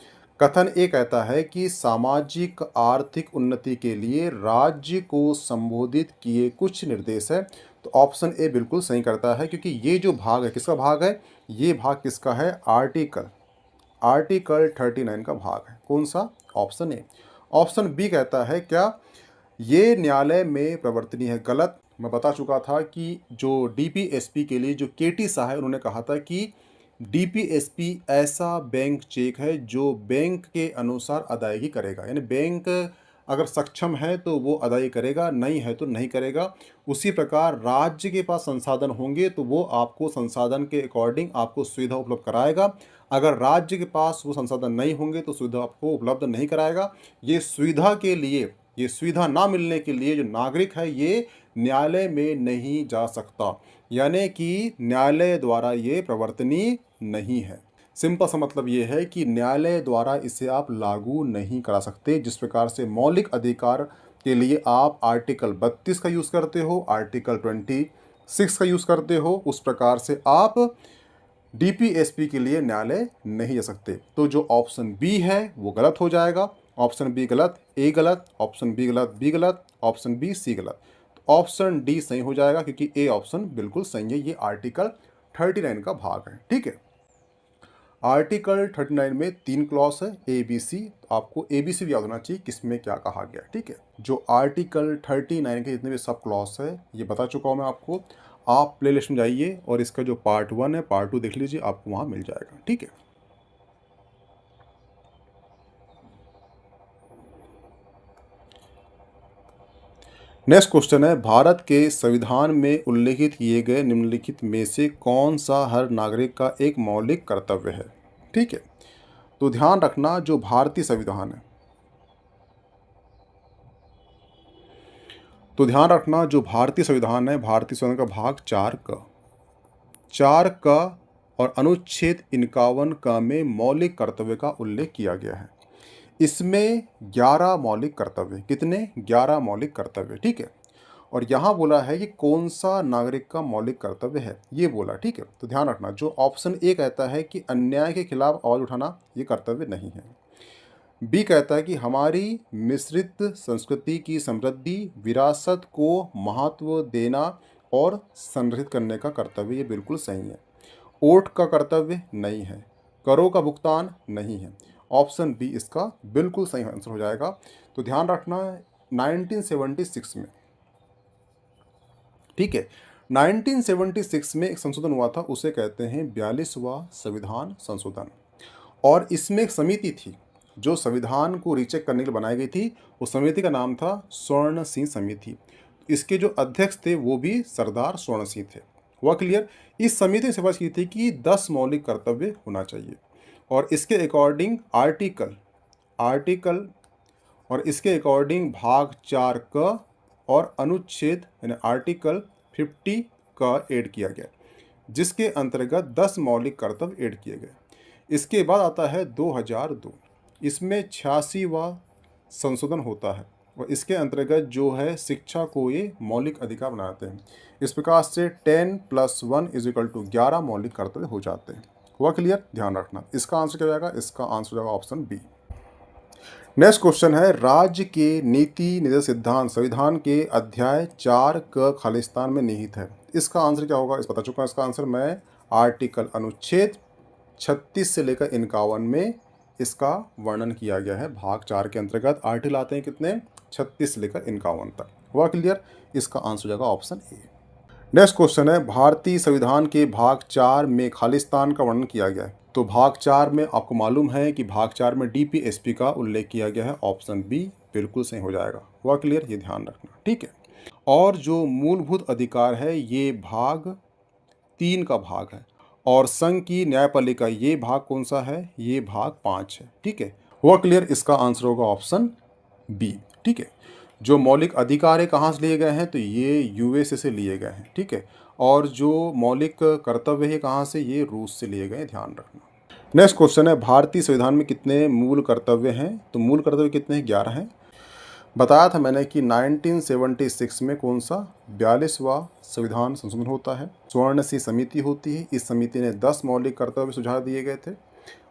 कथन ए कहता है कि सामाजिक आर्थिक उन्नति के लिए राज्य को संबोधित किए कुछ निर्देश है। तो ऑप्शन ए बिल्कुल सही करता है, क्योंकि ये जो भाग है किसका भाग है? ये भाग किसका है? आर्टिकल 39 का भाग है। कौन सा? Option A. ऑप्शन बी कहता है क्या ये न्यायालय में प्रवर्तनीय है? गलत। मैं बता चुका था कि जो डीपीएसपी के लिए जो केटी शाह है उन्होंने कहा था कि डीपीएसपी ऐसा बैंक चेक है जो बैंक के अनुसार अदायगी करेगा, यानी बैंक अगर सक्षम है तो वो अदायगी करेगा, नहीं है तो नहीं करेगा। उसी प्रकार राज्य के पास संसाधन होंगे तो वो आपको संसाधन के अकॉर्डिंग आपको सुविधा उपलब्ध कराएगा। अगर राज्य के पास वो संसाधन नहीं होंगे तो सुविधा आपको उपलब्ध नहीं कराएगा। ये सुविधा के लिए, ये सुविधा ना मिलने के लिए जो नागरिक है ये न्यायालय में नहीं जा सकता, यानी कि न्यायालय द्वारा ये प्रवर्तनीय नहीं है। सिंपल सा मतलब ये है कि न्यायालय द्वारा इसे आप लागू नहीं करा सकते। जिस प्रकार से मौलिक अधिकार के लिए आप आर्टिकल 32 का यूज़ करते हो, आर्टिकल 26 का यूज़ करते हो, उस प्रकार से आप डीपीएसपी के लिए न्यायालय नहीं जा सकते। तो जो ऑप्शन बी है वो गलत हो जाएगा। ऑप्शन बी गलत, ए गलत, ऑप्शन बी गलत, बी गलत, ऑप्शन बी सी गलत। तो ऑप्शन डी सही हो जाएगा क्योंकि ए ऑप्शन बिल्कुल सही है। ये आर्टिकल 39 का भाग है, ठीक है। आर्टिकल 39 में 3 क्लॉज है, ए बी सी। तो आपको ए बी सी भी याद होना चाहिए किसमें क्या कहा गया, ठीक है। जो आर्टिकल 39 के जितने भी सब क्लॉज है ये बता चुका हूँ मैं आपको। आप प्ले लिस्ट में जाइए और इसका जो पार्ट 1 है, पार्ट 2 देख लीजिए, आपको वहाँ मिल जाएगा, ठीक है। नेक्स्ट क्वेश्चन है, भारत के संविधान में उल्लेखित किए गए निम्नलिखित में से कौन सा हर नागरिक का एक मौलिक कर्तव्य है, ठीक है। तो ध्यान रखना जो भारतीय संविधान है, तो ध्यान रखना जो भारतीय संविधान है, भारतीय संविधान का भाग 4 का और अनुच्छेद 51 का में मौलिक कर्तव्य का उल्लेख किया गया है। इसमें 11 मौलिक कर्तव्य, कितने, 11 मौलिक कर्तव्य, ठीक है। और यहाँ बोला है कि कौन सा नागरिक का मौलिक कर्तव्य है, ये बोला, ठीक है। तो ध्यान रखना जो ऑप्शन ए कहता है कि अन्याय के खिलाफ आवाज़ उठाना ये कर्तव्य नहीं है। बी कहता है कि हमारी मिश्रित संस्कृति की समृद्धि, विरासत को महत्व देना और संरक्षित करने का कर्तव्य, ये बिल्कुल सही है। वोट का कर्तव्य नहीं है, करों का भुगतान नहीं है। ऑप्शन बी इसका बिल्कुल सही आंसर हो जाएगा। तो ध्यान रखना 1976 में, ठीक है, 1976 में एक संशोधन हुआ था, उसे कहते हैं 42वां संविधान संशोधन। और इसमें एक समिति थी जो संविधान को रीचेक करने के लिए बनाई गई थी। उस समिति का नाम था स्वर्ण सिंह समिति। इसके जो अध्यक्ष थे वो भी सरदार स्वर्ण सिंह थे। हुआ क्लियर। इस समिति ने सिफारिश की थी कि 10 मौलिक कर्तव्य होना चाहिए और इसके अकॉर्डिंग आर्टिकल और इसके अकॉर्डिंग भाग 4 का और अनुच्छेद यानी आर्टिकल 50 का ऐड किया गया, जिसके अंतर्गत 10 मौलिक कर्तव्य ऐड किए गए। इसके बाद आता है 2002, इसमें 86वां संशोधन होता है और इसके अंतर्गत जो है शिक्षा को ये मौलिक अधिकार बनाते हैं। इस प्रकार से 10 + 1 = 11 मौलिक कर्तव्य हो जाते हैं। हुआ क्लियर। ध्यान रखना इसका आंसर क्या जाएगा, इसका आंसर जाएगा ऑप्शन बी। नेक्स्ट क्वेश्चन है, राज्य के नीति निर्देश सिद्धांत संविधान के अध्याय 4 क खालिस्तान में निहित है। इसका आंसर क्या होगा, इस बता चुका हूँ इसका आंसर मैं। आर्टिकल अनुच्छेद 36 से लेकर 51 में इसका वर्णन किया गया है। भाग 4 के अंतर्गत आर्टिकल आते हैं कितने, 36 से लेकर 51 तक। हुआ क्लियर। इसका आंसर हो जाएगा ऑप्शन ए। नेक्स्ट क्वेश्चन है, भारतीय संविधान के भाग 4 में खालिस्तान का वर्णन किया गया है। तो भाग 4 में आपको मालूम है कि भाग 4 में डीपीएसपी का उल्लेख किया गया है। ऑप्शन बी बिल्कुल सही हो जाएगा। हुआ क्लियर, ये ध्यान रखना, ठीक है। और जो मूलभूत अधिकार है ये भाग 3 का भाग है और संघ की न्यायपालिका ये भाग कौन सा है, ये भाग 5 है, ठीक है। हुआ क्लियर। इसका आंसर होगा ऑप्शन बी, ठीक है। जो मौलिक अधिकार है कहाँ से लिए गए हैं, तो ये यूएसए से लिए गए हैं, ठीक है। और जो मौलिक कर्तव्य है कहाँ से, ये रूस से लिए गए हैं, ध्यान रखना। नेक्स्ट क्वेश्चन है, भारतीय संविधान में कितने मूल कर्तव्य हैं। तो मूल कर्तव्य कितने हैं, 11 हैं। बताया था मैंने कि 1976 में कौन सा 42वां संविधान संशोधन होता है। स्वर्ण सिंह समिति होती है, इस समिति ने 10 मौलिक कर्तव्य सुझाव दिए गए थे।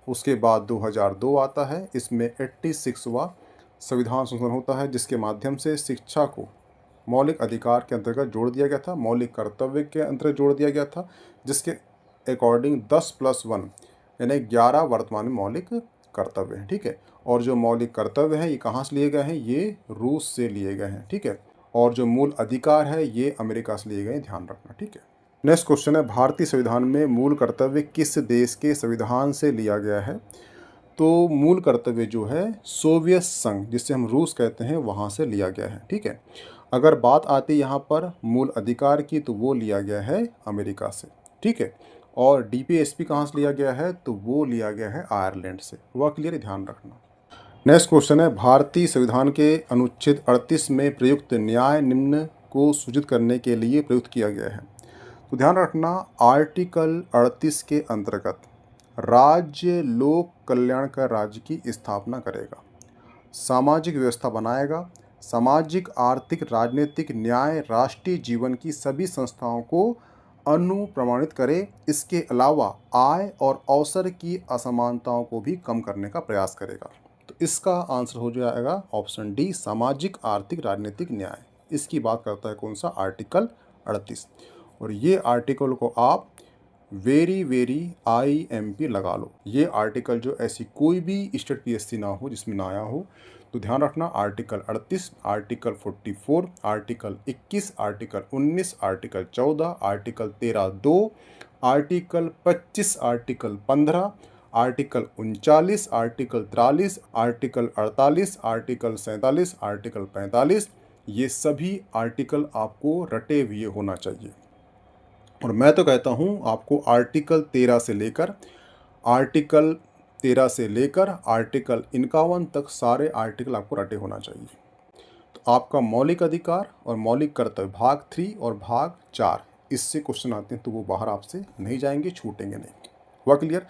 उसके बाद 2002 आता है, इसमें 86वां संविधान संशोधन होता है, जिसके माध्यम से शिक्षा को मौलिक अधिकार के अंतर्गत जोड़ दिया गया था, मौलिक कर्तव्य के अंतर्गत जोड़ दिया गया था, जिसके अकॉर्डिंग 10 + 1 यानी 11 वर्तमान में मौलिक कर्तव्य हैं, ठीक है। और जो मौलिक कर्तव्य हैं ये कहाँ से लिए गए हैं, ये रूस से लिए गए हैं, ठीक है। और जो मूल अधिकार है ये अमेरिका से लिए गए हैं, ध्यान रखना, ठीक है। नेक्स्ट क्वेश्चन है, भारतीय संविधान में मूल कर्तव्य किस देश के संविधान से लिया गया है? तो मूल कर्तव्य जो है सोवियत संघ, जिसे हम रूस कहते हैं, वहाँ से लिया गया है। ठीक है। अगर बात आती है यहाँ पर मूल अधिकार की, तो वो लिया गया है अमेरिका से। ठीक है। और डीपीएसपी कहाँ से लिया गया है? तो वो लिया गया है आयरलैंड से। वह क्लियर ध्यान रखना। नेक्स्ट क्वेश्चन है, भारतीय संविधान के अनुच्छेद 38 में प्रयुक्त न्याय निम्न को सूचित करने के लिए प्रयुक्त किया गया है। तो ध्यान रखना, आर्टिकल 38 के अंतर्गत राज्य लोक कल्याण का राज्य की स्थापना करेगा, सामाजिक व्यवस्था बनाएगा, सामाजिक आर्थिक राजनीतिक न्याय राष्ट्रीय जीवन की सभी संस्थाओं को अनुप्रमाणित करे। इसके अलावा आय और अवसर की असमानताओं को भी कम करने का प्रयास करेगा। तो इसका आंसर हो जाएगा ऑप्शन डी, सामाजिक आर्थिक राजनीतिक न्याय। इसकी बात करता है कौन सा? आर्टिकल 38। और ये आर्टिकल को आप वेरी वेरी IMP लगा लो। ये आर्टिकल जो ऐसी कोई भी स्टेट PSC ना हो जिसमें ना आया हो, तो ध्यान रखना, article 38, article 44, article 21, article 19, article 14, article 13(2), article 25, article 15, article 39, article 43, article 48, article 47, article 45, ये सभी आर्टिकल आपको रटे हुए होना चाहिए। और मैं तो कहता हूँ आपको आर्टिकल 13 से लेकर आर्टिकल 51 तक सारे आर्टिकल आपको रटे होना चाहिए। तो आपका मौलिक अधिकार और मौलिक कर्तव्य भाग 3 और भाग 4, इससे क्वेश्चन आते हैं, तो वो बाहर आपसे नहीं जाएंगे, छूटेंगे नहीं। हुआ क्लियर?